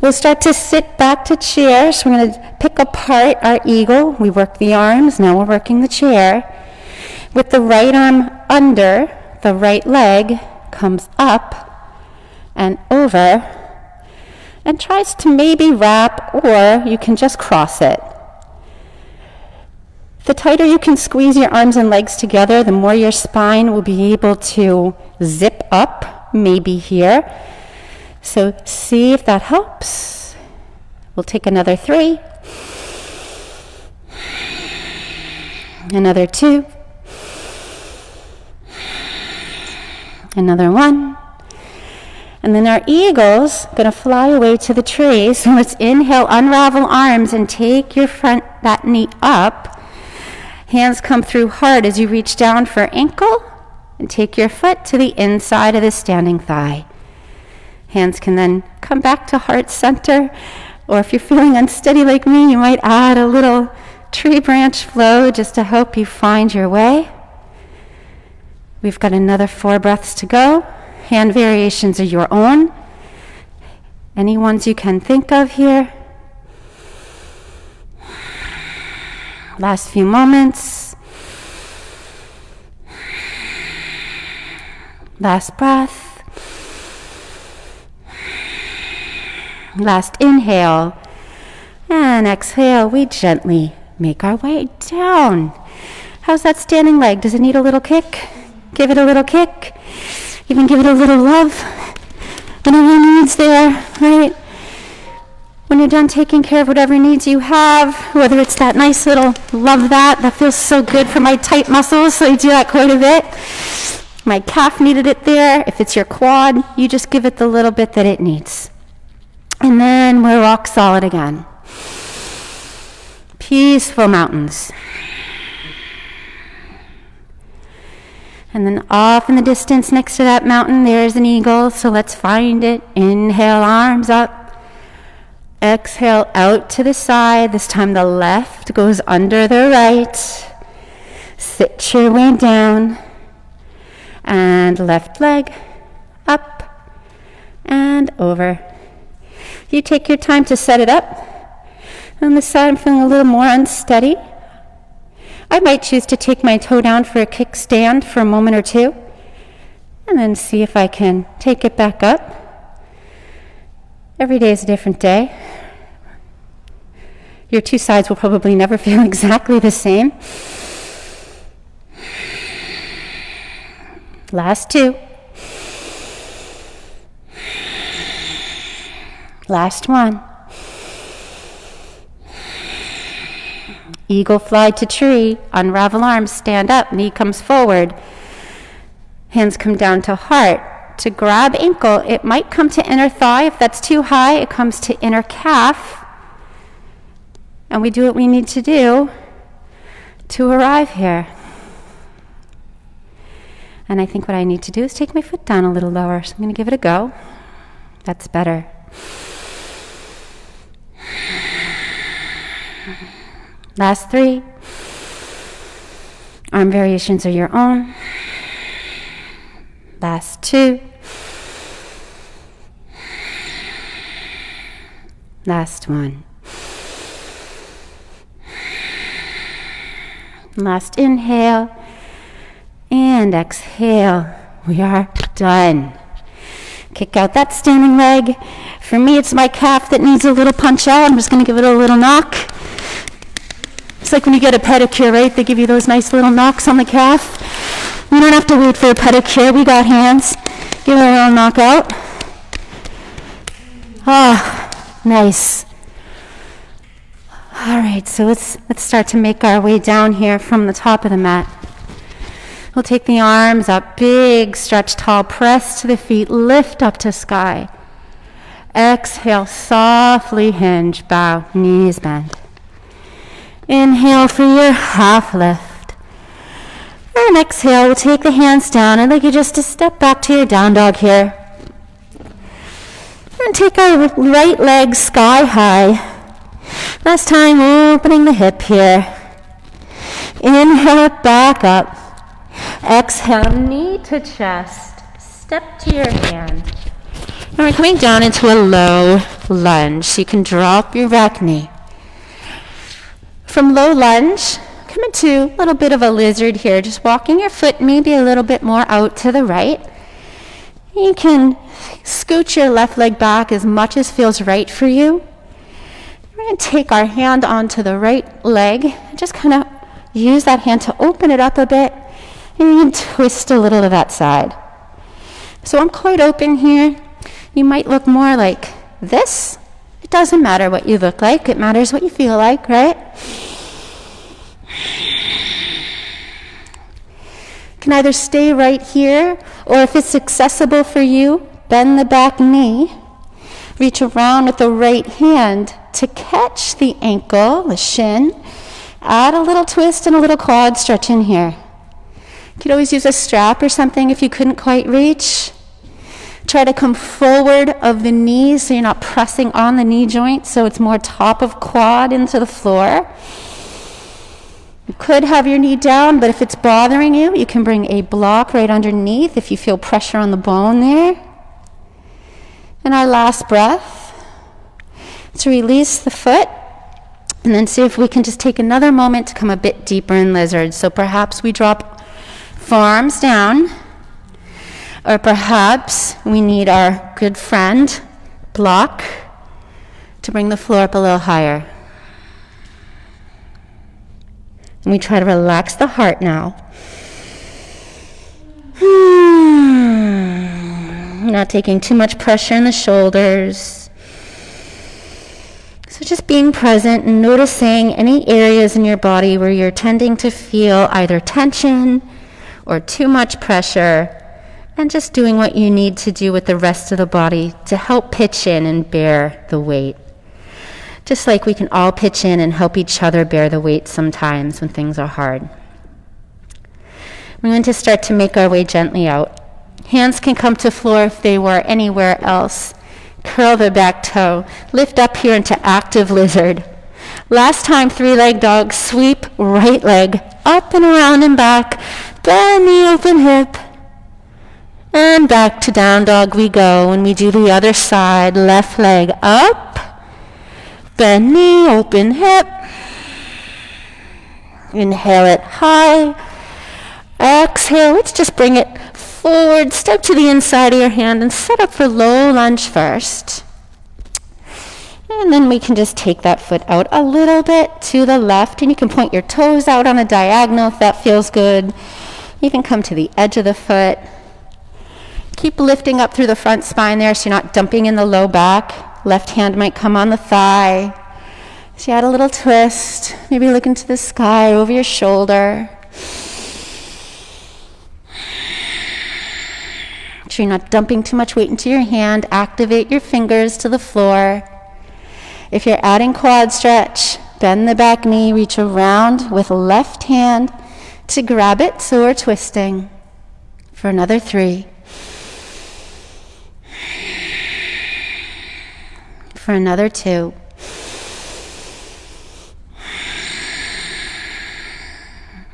We'll start to sit back to chair. So we're going to pick apart our eagle. We work the arms. Now we're working the chair. With the right arm under, the right leg comes up and over and tries to maybe wrap, or you can just cross it. The tighter you can squeeze your arms and legs together, the more your spine will be able to zip up, maybe here. So see if that helps. We'll take another 3. Another 2. Another 1. And then our eagle's going to fly away to the tree. So let's inhale, unravel arms, and take your front, that knee up. Hands come through hard as you reach down for ankle, and take your foot to the inside of the standing thigh. Hands can then come back to heart center, or if you're feeling unsteady like me, you might add a little tree branch flow just to help you find your way. We've got another 4 breaths to go. Hand variations are your own. Any ones you can think of here. Last few moments. Last breath. Last inhale. And exhale, we gently make our way down. How's that standing leg? Does it need a little kick? Give it a little kick. Even give it a little love. Whatever needs there, right? When you're done taking care of whatever needs you have, whether it's that nice little love that feels so good for my tight muscles, so I do that quite a bit. My calf needed it there. If it's your quad, you just give it the little bit that it needs. And then we're rock solid again. Peaceful mountains. And then off in the distance next to that mountain, there's an eagle, so let's find it. Inhale, arms up. Exhale, out to the side. This time the left goes under the right. Sit your way down. And left leg up and over. You take your time to set it up. On this side, I'm feeling a little more unsteady. I might choose to take my toe down for a kickstand for a moment or two, and then see if I can take it back up. Every day is a different day. Your two sides will probably never feel exactly the same. Last two. Last one. Eagle fly to tree, unravel arms, stand up, knee comes forward. Hands come down to heart. To grab ankle, it might come to inner thigh. If that's too high, it comes to inner calf. And we do what we need to do to arrive here. And I think what I need to do is take my foot down a little lower. So I'm going to give it a go. That's better. Last three. Arm variations are your own. Last two. Last one. Last inhale and exhale. We are done. Kick out that standing leg. For me, it's my calf that needs a little punch out. I'm just going to give it a little knock. It's like when you get a pedicure, right? They give you those nice little knocks on the calf. We don't have to wait for a pedicure. We got hands. Give it a little knockout. Ah, nice. All right, so let's start to make our way down here from the top of the mat. We'll take the arms up, big stretch, tall, press to the feet, lift up to sky. Exhale, softly hinge, bow, knees bend. Inhale for your half lift. And exhale, we'll take the hands down. I'd like you just to step back to your down dog here. And take our right leg sky high. Last time, opening the hip here. Inhale, back up. Exhale, knee to chest. Step to your hand. And we're coming down into a low lunge. So you can drop your back knee. From low lunge, come into a little bit of a lizard here. Just walking your foot maybe a little bit more out to the right. You can scoot your left leg back as much as feels right for you. We're going to take our hand onto the right leg. Just kind of use that hand to open it up a bit. And you can twist a little to that side. So I'm quite open here. You might look more like this. It doesn't matter what you look like. It matters what you feel like, right? You can either stay right here, or if it's accessible for you, bend the back knee. Reach around with the right hand to catch the ankle, the shin. Add a little twist and a little quad stretch in here. You could always use a strap or something if you couldn't quite reach. Try to come forward of the knees so you're not pressing on the knee joint, so it's more top of quad into the floor. You could have your knee down, but if it's bothering you, you can bring a block right underneath if you feel pressure on the bone there. And our last breath, to release the foot, and then see if we can just take another moment to come a bit deeper in lizard. So perhaps we drop forearms down, or perhaps we need our good friend, block, to bring the floor up a little higher. And we try to relax the heart now. Not taking too much pressure in the shoulders. So just being present and noticing any areas in your body where you're tending to feel either tension or too much pressure, and just doing what you need to do with the rest of the body to help pitch in and bear the weight. Just like we can all pitch in and help each other bear the weight sometimes when things are hard. We're going to start to make our way gently out. Hands can come to floor if they were anywhere else. Curl the back toe. Lift up here into active lizard. Last time, 3-leg dog. Sweep right leg up and around and back. Bend the open hip. And back to down dog we go. When we do the other side, left leg up. Bend knee, open hip. Inhale it high. Exhale, let's just bring it forward. Step to the inside of your hand and set up for low lunge first. And then we can just take that foot out a little bit to the left, and you can point your toes out on a diagonal if that feels good. Even come to the edge of the foot. Keep lifting up through the front spine there so you're not dumping in the low back. Left hand might come on the thigh. So you add a little twist. Maybe look into the sky over your shoulder. Make sure you're not dumping too much weight into your hand. Activate your fingers to the floor. If you're adding quad stretch, bend the back knee, reach around with left hand to grab it so we're twisting. For another 3. For another 2.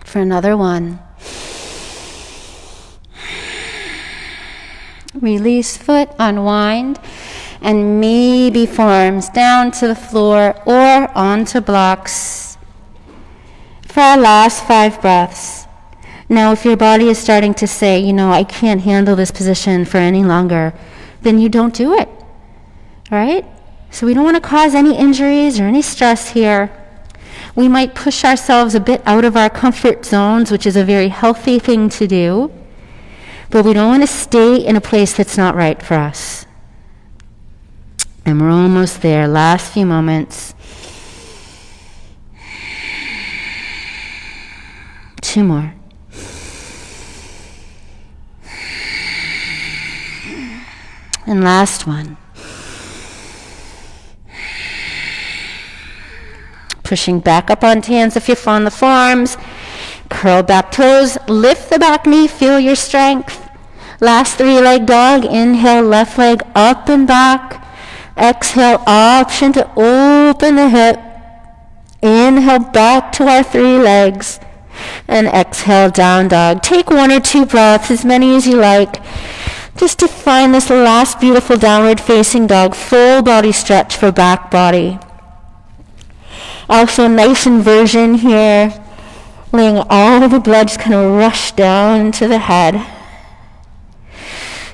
For another 1. Release foot, unwind, and maybe forearms down to the floor or onto blocks for our last 5 breaths. Now, if your body is starting to say, I can't handle this position for any longer, then you don't do it, right? So we don't want to cause any injuries or any stress here. We might push ourselves a bit out of our comfort zones, which is a very healthy thing to do, but we don't want to stay in a place that's not right for us. And we're almost there. Last few moments. 2 more. And last one. Pushing back up onto hands if you're on the forearms. Curl back toes. Lift the back knee. Feel your strength. Last 3-leg dog. Inhale, left leg up and back. Exhale, option to open the hip. Inhale, back to our 3 legs. And exhale, down dog. Take 1 or 2 breaths, as many as you like, just to find this last beautiful downward facing dog. Full body stretch for back body. Also, nice inversion here. Letting all the blood just kind of rush down to the head.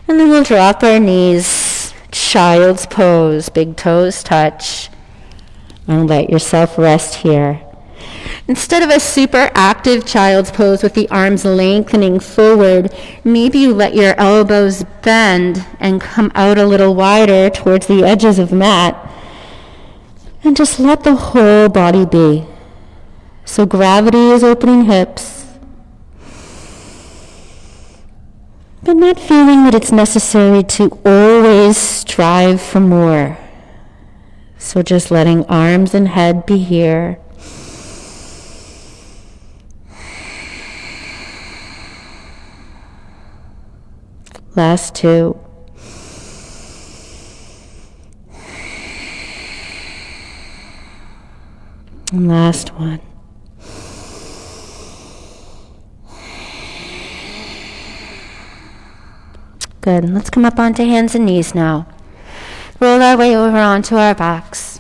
And then we'll drop our knees. Child's pose. Big toes touch. And let yourself rest here. Instead of a super active child's pose with the arms lengthening forward, maybe you let your elbows bend and come out a little wider towards the edges of the mat. And just let the whole body be. So gravity is opening hips, but not feeling that it's necessary to always strive for more. So just letting arms and head be here. Last 2. And last 1. Good. Let's come up onto hands and knees now. Roll our way over onto our backs.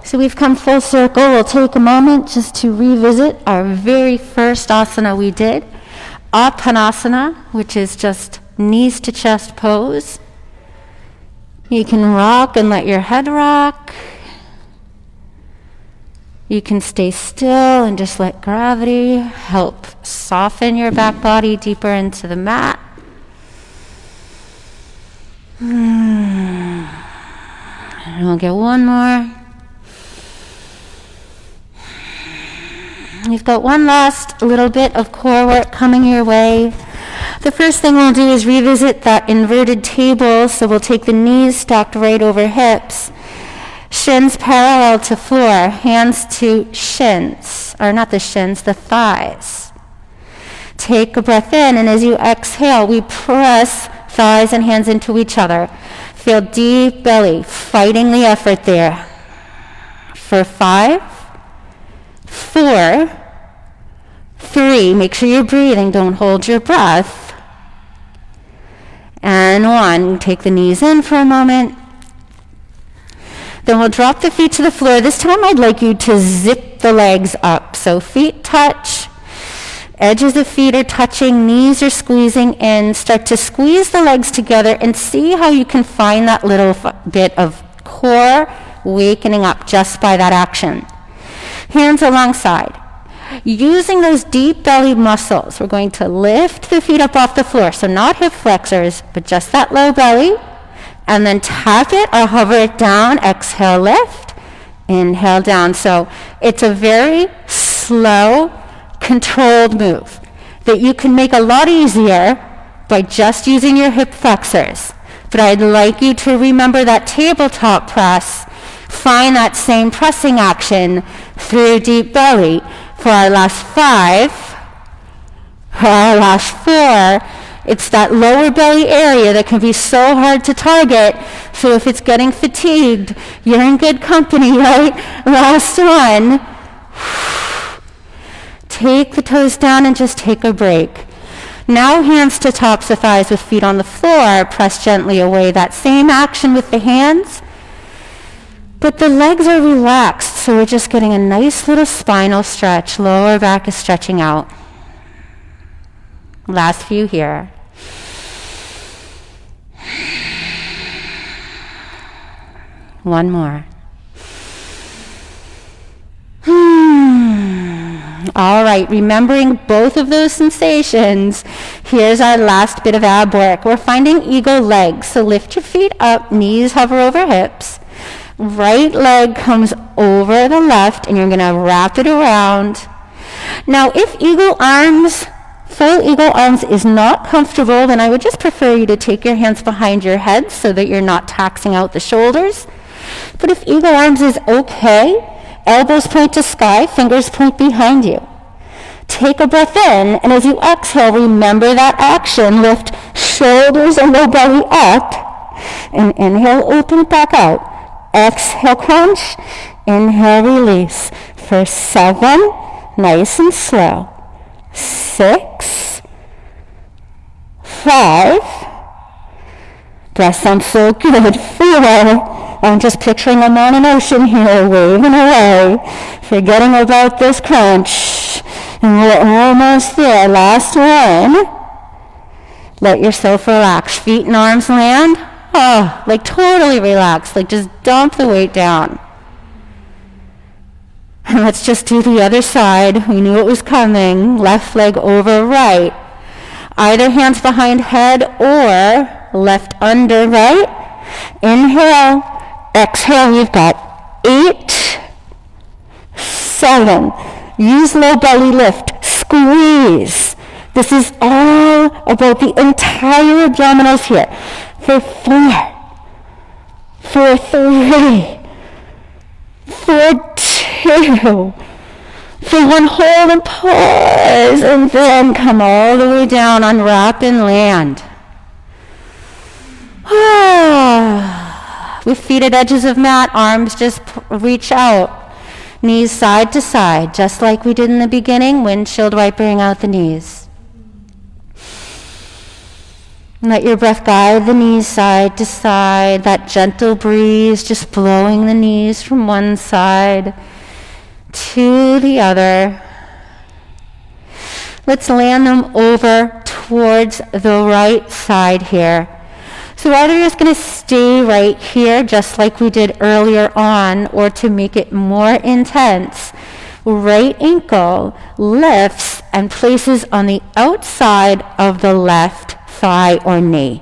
So we've come full circle. We'll take a moment just to revisit our very first asana we did. Uttanasana, which is just knees to chest pose. You can rock and let your head rock. You can stay still and just let gravity help soften your back body deeper into the mat. And we'll get one more. You've got one last little bit of core work coming your way. The first thing we'll do is revisit that inverted table. So we'll take the knees stacked right over hips. Shins parallel to floor. Hands to shins. Or not the shins, the thighs. Take a breath in, and as you exhale, we press thighs and hands into each other. Feel deep belly, fighting the effort there. For 5, 4, 3, make sure you're breathing, don't hold your breath. And 1, take the knees in for a moment. Then we'll drop the feet to the floor. This time I'd like you to zip the legs up. So feet touch, edges of feet are touching, knees are squeezing in. Start to squeeze the legs together and see how you can find that little bit of core wakening up just by that action. Hands alongside. Using those deep belly muscles, we're going to lift the feet up off the floor. So not hip flexors, but just that low belly. And then tap it or hover it down. Exhale, lift. Inhale, down. So it's a very slow, controlled move that you can make a lot easier by just using your hip flexors. But I'd like you to remember that tabletop press. Find that same pressing action through deep belly. For our last 5, for our last 4, it's that lower belly area that can be so hard to target. So if it's getting fatigued, you're in good company, right? Last one. Take the toes down and just take a break. Now hands to tops of thighs with feet on the floor. Press gently away. That same action with the hands. But the legs are relaxed, so we're just getting a nice little spinal stretch. Lower back is stretching out. Last few here. One more. All right, remembering both of those sensations, here's our last bit of ab work. We're finding eagle legs, so lift your feet up, knees hover over hips. Right leg comes over the left, and you're going to wrap it around. Now, if full eagle arms is not comfortable, then I would just prefer you to take your hands behind your head so that you're not taxing out the shoulders. But if eagle arms is okay, elbows point to sky, fingers point behind you. Take a breath in, and as you exhale, remember that action. Lift shoulders and low belly up, and inhale, open it back out. Exhale, crunch. Inhale, release. For 7, nice and slow. 6, 5. Breath sounds so good. 4. I'm just picturing I'm on an ocean here, waving away, forgetting about this crunch. And we're almost there. Last one. Let yourself relax. Feet and arms land. Oh, like totally relaxed. Like just dump the weight down. And let's just do the other side. We knew it was coming. Left leg over right. Either hands behind head or left under right. Inhale. Exhale. You've got 8, 7. Use low belly lift. Squeeze. This is all about the entire abdominals here. For 4, for 3, for 2, for 1, hold and pause, and then come all the way down, unwrap and land. With feet at edges of mat, arms just reach out. Knees side to side, just like we did in the beginning, windshield wipering out the knees. Let your breath guide the knees side to side, that gentle breeze just blowing the knees from one side to the other. Let's land them over towards the right side here. So either you're just going to stay right here, just like we did earlier on, or to make it more intense, right ankle lifts and places on the outside of the left thigh or knee.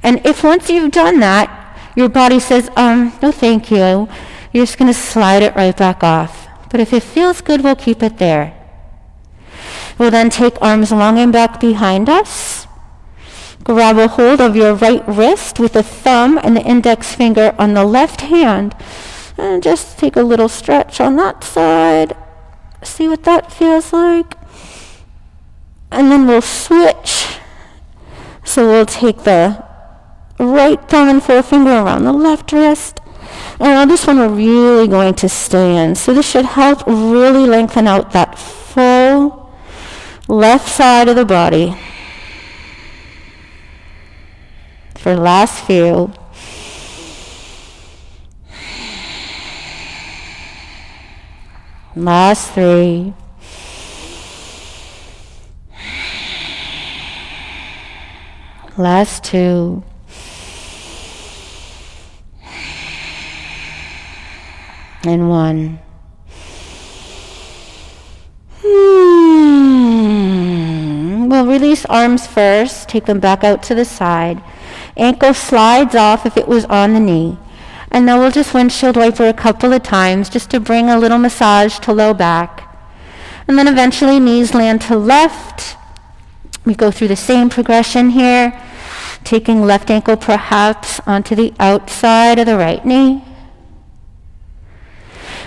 And if once you've done that, your body says, no thank you, you're just going to slide it right back off. But if it feels good, we'll keep it there. We'll then take arms long and back behind us. Grab a hold of your right wrist with the thumb and the index finger on the left hand. And just take a little stretch on that side. See what that feels like. And then we'll switch. So we'll take the right thumb and forefinger around the left wrist. And on this one, we're really going to stay in. So this should help really lengthen out that full left side of the body. For last few. Last 3. Last 2. And 1. We'll release arms first, take them back out to the side. Ankle slides off if it was on the knee. And then we'll just windshield wiper a couple of times just to bring a little massage to low back. And then eventually knees land to left. We go through the same progression here, taking left ankle perhaps onto the outside of the right knee.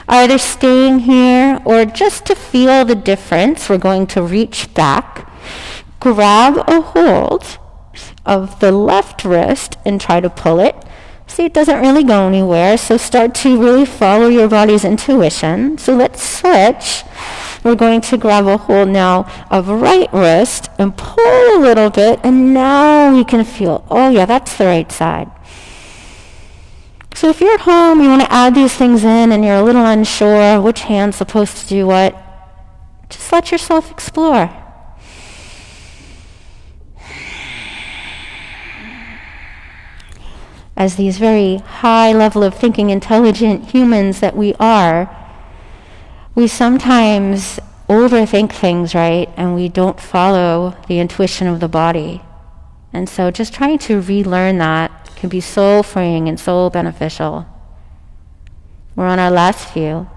Either staying here or just to feel the difference, we're going to reach back, grab a hold of the left wrist and try to pull it. See, it doesn't really go anywhere, so start to really follow your body's intuition. So let's switch. We're going to grab a hold now of right wrist and pull a little bit, and now we can feel, oh yeah, that's the right side. So if you're at home, you want to add these things in and you're a little unsure which hand's supposed to do what, just let yourself explore. As these very high level of thinking, intelligent humans that we are, we sometimes overthink things, right? And we don't follow the intuition of the body. And so just trying to relearn that can be so freeing and so beneficial. We're on our last few.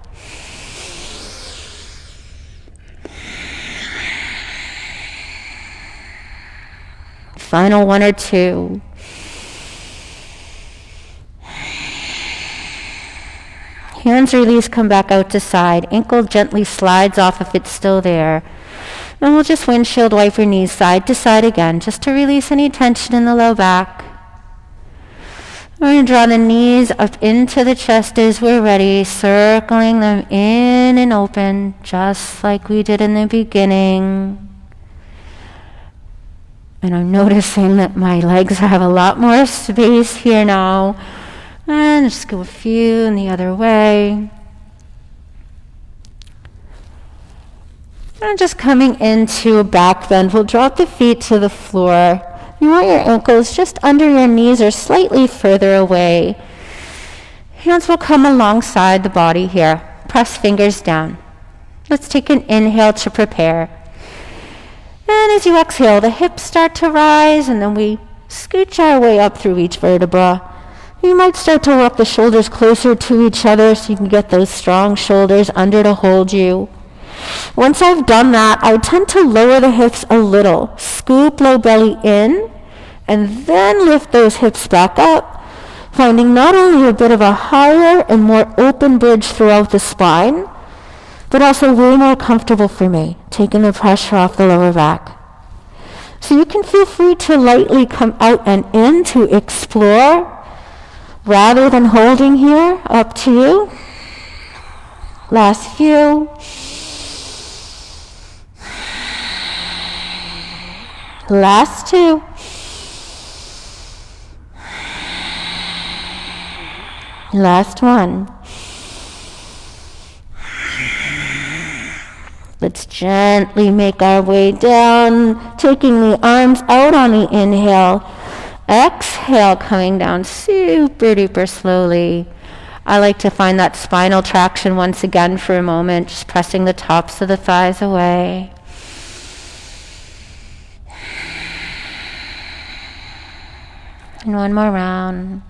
Final 1 or 2. Hands release, come back out to side. Ankle gently slides off if it's still there. And we'll just windshield wiper knees side to side again, just to release any tension in the low back. We're going to draw the knees up into the chest as we're ready, circling them in and open, just like we did in the beginning. And I'm noticing that my legs have a lot more space here now. And just go a few in the other way. And just coming into a back bend, we'll drop the feet to the floor. You want your ankles just under your knees or slightly further away. Hands will come alongside the body here. Press fingers down. Let's take an inhale to prepare. And as you exhale, the hips start to rise, and then we scooch our way up through each vertebra. You might start to walk the shoulders closer to each other so you can get those strong shoulders under to hold you. Once I've done that, I tend to lower the hips a little, scoop low belly in, and then lift those hips back up, finding not only a bit of a higher and more open bridge throughout the spine, but also way more comfortable for me, taking the pressure off the lower back. So you can feel free to lightly come out and in to explore, rather than holding here, up to you. Last few. Last 2. Last 1. Let's gently make our way down, taking the arms out on the inhale. Exhale, coming down super duper slowly. I like to find that spinal traction once again for a moment, just pressing the tops of the thighs away. And one more round.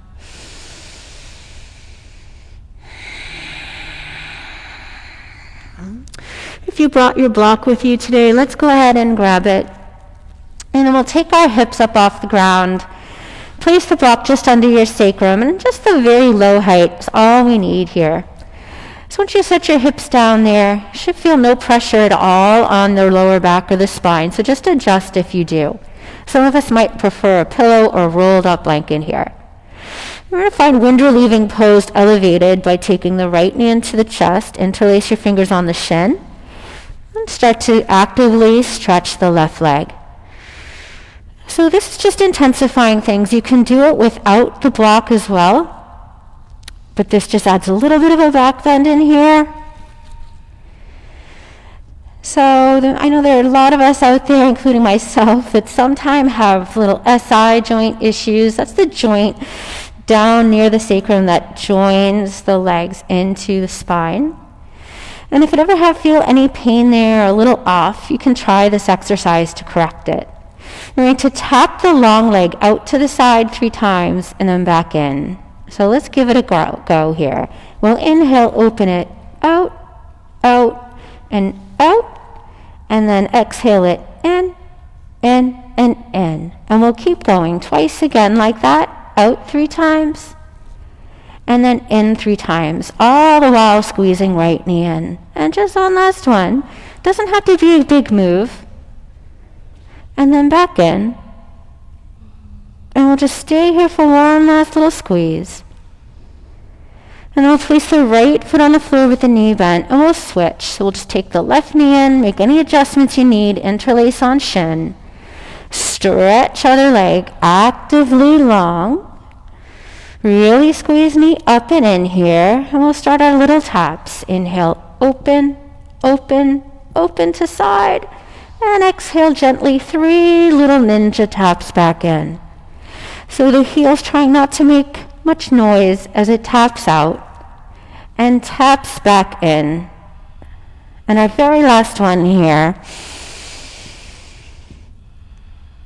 If you brought your block with you today, let's go ahead and grab it. And then we'll take our hips up off the ground. Place the block just under your sacrum, and just a very low height is all we need here. So once you set your hips down there, you should feel no pressure at all on the lower back or the spine, so just adjust if you do. Some of us might prefer a pillow or a rolled up blanket here. We're going to find wind relieving pose elevated by taking the right knee into the chest, interlace your fingers on the shin, and start to actively stretch the left leg. So this is just intensifying things. You can do it without the block as well, but this just adds a little bit of a back bend in here. So I know there are a lot of us out there, including myself, that sometimes have little SI joint issues. That's the joint down near the sacrum that joins the legs into the spine. And if you ever feel any pain there or a little off, you can try this exercise to correct it. You're going to tap the long leg out to the side 3 times and then back in. So let's give it a go here. We'll inhale, open it out, out, and out, and then exhale it in, and in. And we'll keep going twice again like that, out 3 times, and then in 3 times, all the while squeezing right knee in. And just one last one. Doesn't have to be a big move. And then back in. And we'll just stay here for one last little squeeze. And we'll place the right foot on the floor with the knee bent, and we'll switch. So we'll just take the left knee in, make any adjustments you need, interlace on shin. Stretch other leg actively long. Really squeeze knee up and in here. And we'll start our little taps. Inhale, open, open, open to side. And exhale gently, 3 little ninja taps back in. So the heel's trying not to make much noise as it taps out and taps back in. And our very last one here.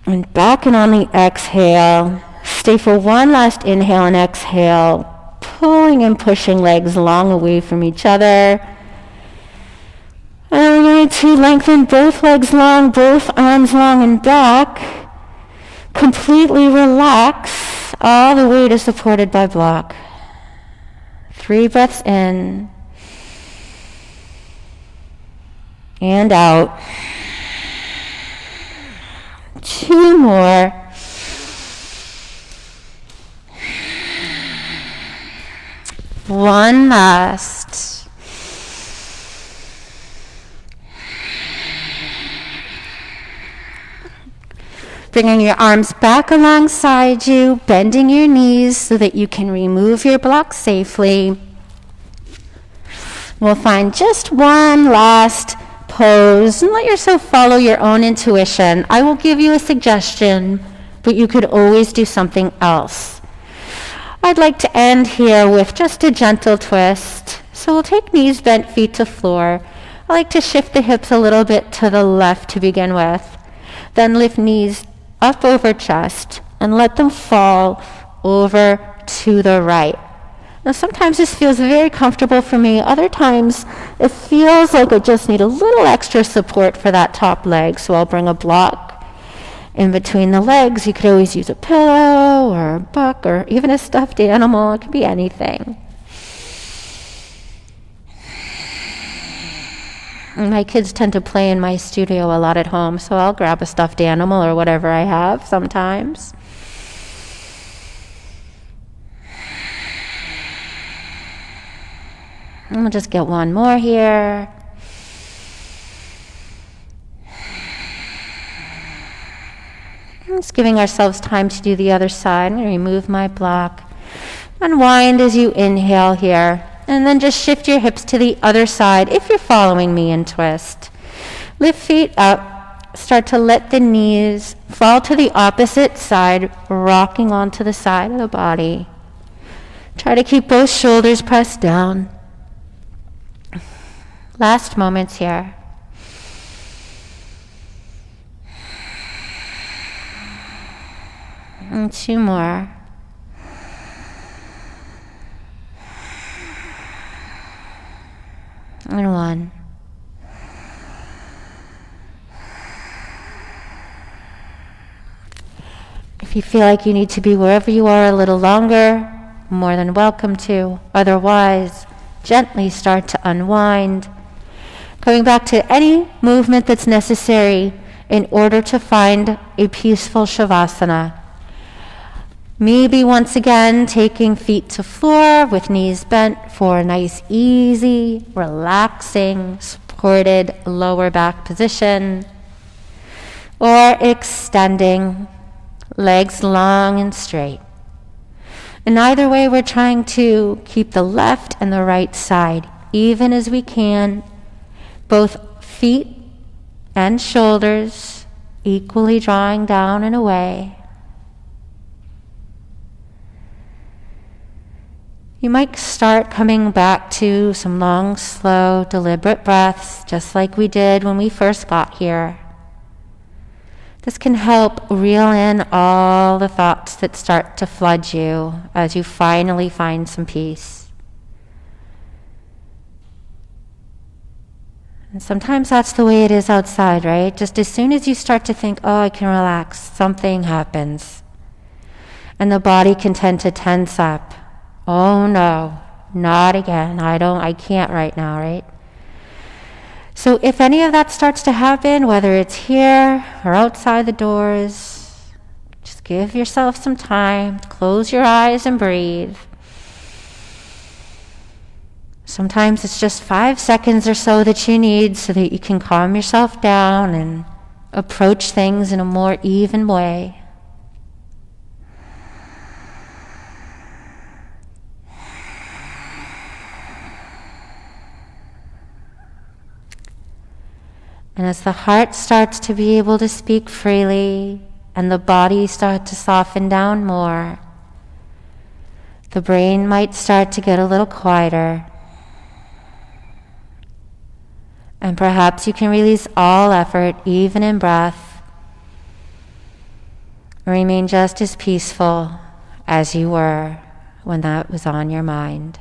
And back in on the exhale. Stay for one last inhale and exhale, pulling and pushing legs long away from each other. And we're going to lengthen both legs long, both arms long and back. Completely relax. All the weight is supported by block. 3 breaths in. And out. 2 more. One last. Bringing your arms back alongside you, bending your knees so that you can remove your block safely. We'll find just one last pose and let yourself follow your own intuition. I will give you a suggestion, but you could always do something else. I'd like to end here with just a gentle twist. So we'll take knees bent, feet to floor. I like to shift the hips a little bit to the left to begin with. Then lift knees up over chest and let them fall over to the right. Now sometimes this feels very comfortable for me. Other times it feels like I just need a little extra support for that top leg. So I'll bring a block in between the legs. You could always use a pillow or a book or even a stuffed animal. It could be anything. My kids tend to play in my studio a lot at home, so I'll grab a stuffed animal or whatever I have sometimes. And we'll just get one more here. Just giving ourselves time to do the other side. I'm going to remove my block. Unwind as you inhale here. And then just shift your hips to the other side if you're following me in twist. Lift feet up. Start to let the knees fall to the opposite side, rocking onto the side of the body. Try to keep both shoulders pressed down. Last moments here. And 2 more. And 1. If you feel like you need to be wherever you are a little longer, more than welcome to. Otherwise, gently start to unwind. Going back to any movement that's necessary in order to find a peaceful shavasana. Maybe once again, taking feet to floor with knees bent for a nice, easy, relaxing, supported lower back position. Or extending, legs long and straight. In either way, we're trying to keep the left and the right side even as we can. Both feet and shoulders equally drawing down and away. You might start coming back to some long, slow, deliberate breaths, just like we did when we first got here. This can help reel in all the thoughts that start to flood you as you finally find some peace. And sometimes that's the way it is outside, right? Just as soon as you start to think, oh, I can relax, something happens. And the body can tend to tense up. Oh no, not again. I can't right now, right? So if any of that starts to happen, whether it's here or outside the doors, just give yourself some time, close your eyes and breathe. Sometimes it's just 5 seconds or so that you need so that you can calm yourself down and approach things in a more even way. And as the heart starts to be able to speak freely and the body starts to soften down more, the brain might start to get a little quieter. And perhaps you can release all effort, even in breath, and remain just as peaceful as you were when that was on your mind.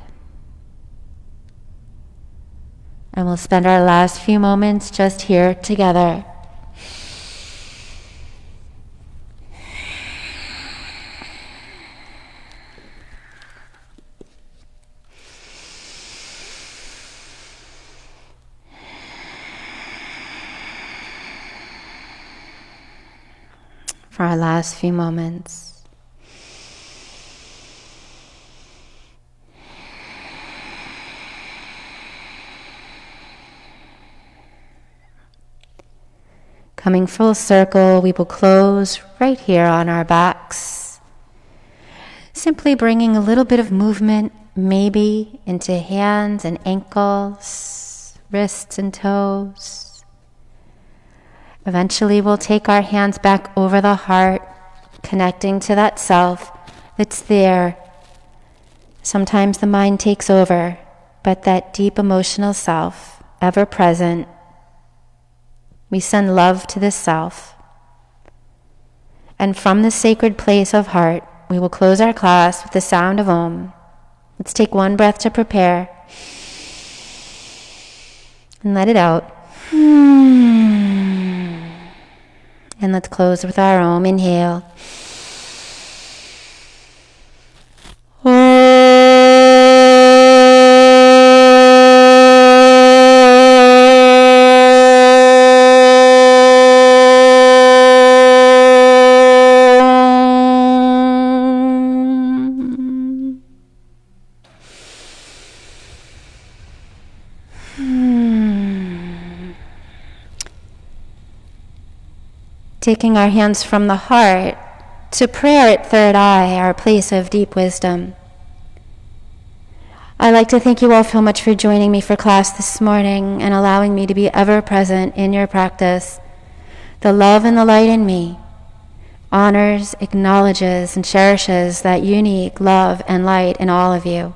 And we'll spend our last few moments just here together. For our last few moments. Coming full circle, we will close right here on our backs. Simply bringing a little bit of movement, maybe into hands and ankles, wrists and toes. Eventually, we'll take our hands back over the heart, connecting to that self that's there. Sometimes the mind takes over, but that deep emotional self, ever present. We send love to this self. And from this sacred place of heart, we will close our class with the sound of Om. Let's take one breath to prepare. And let it out. And let's close with our Om. Inhale. Taking our hands from the heart to prayer at third eye, our place of deep wisdom. I'd like to thank you all so much for joining me for class this morning and allowing me to be ever present in your practice. The love and the light in me honors, acknowledges, and cherishes that unique love and light in all of you.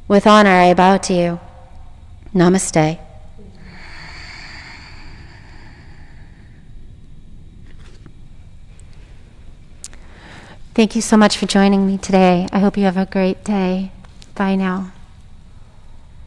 With honor, I bow to you. Namaste. Thank you so much for joining me today. I hope you have a great day. Bye now.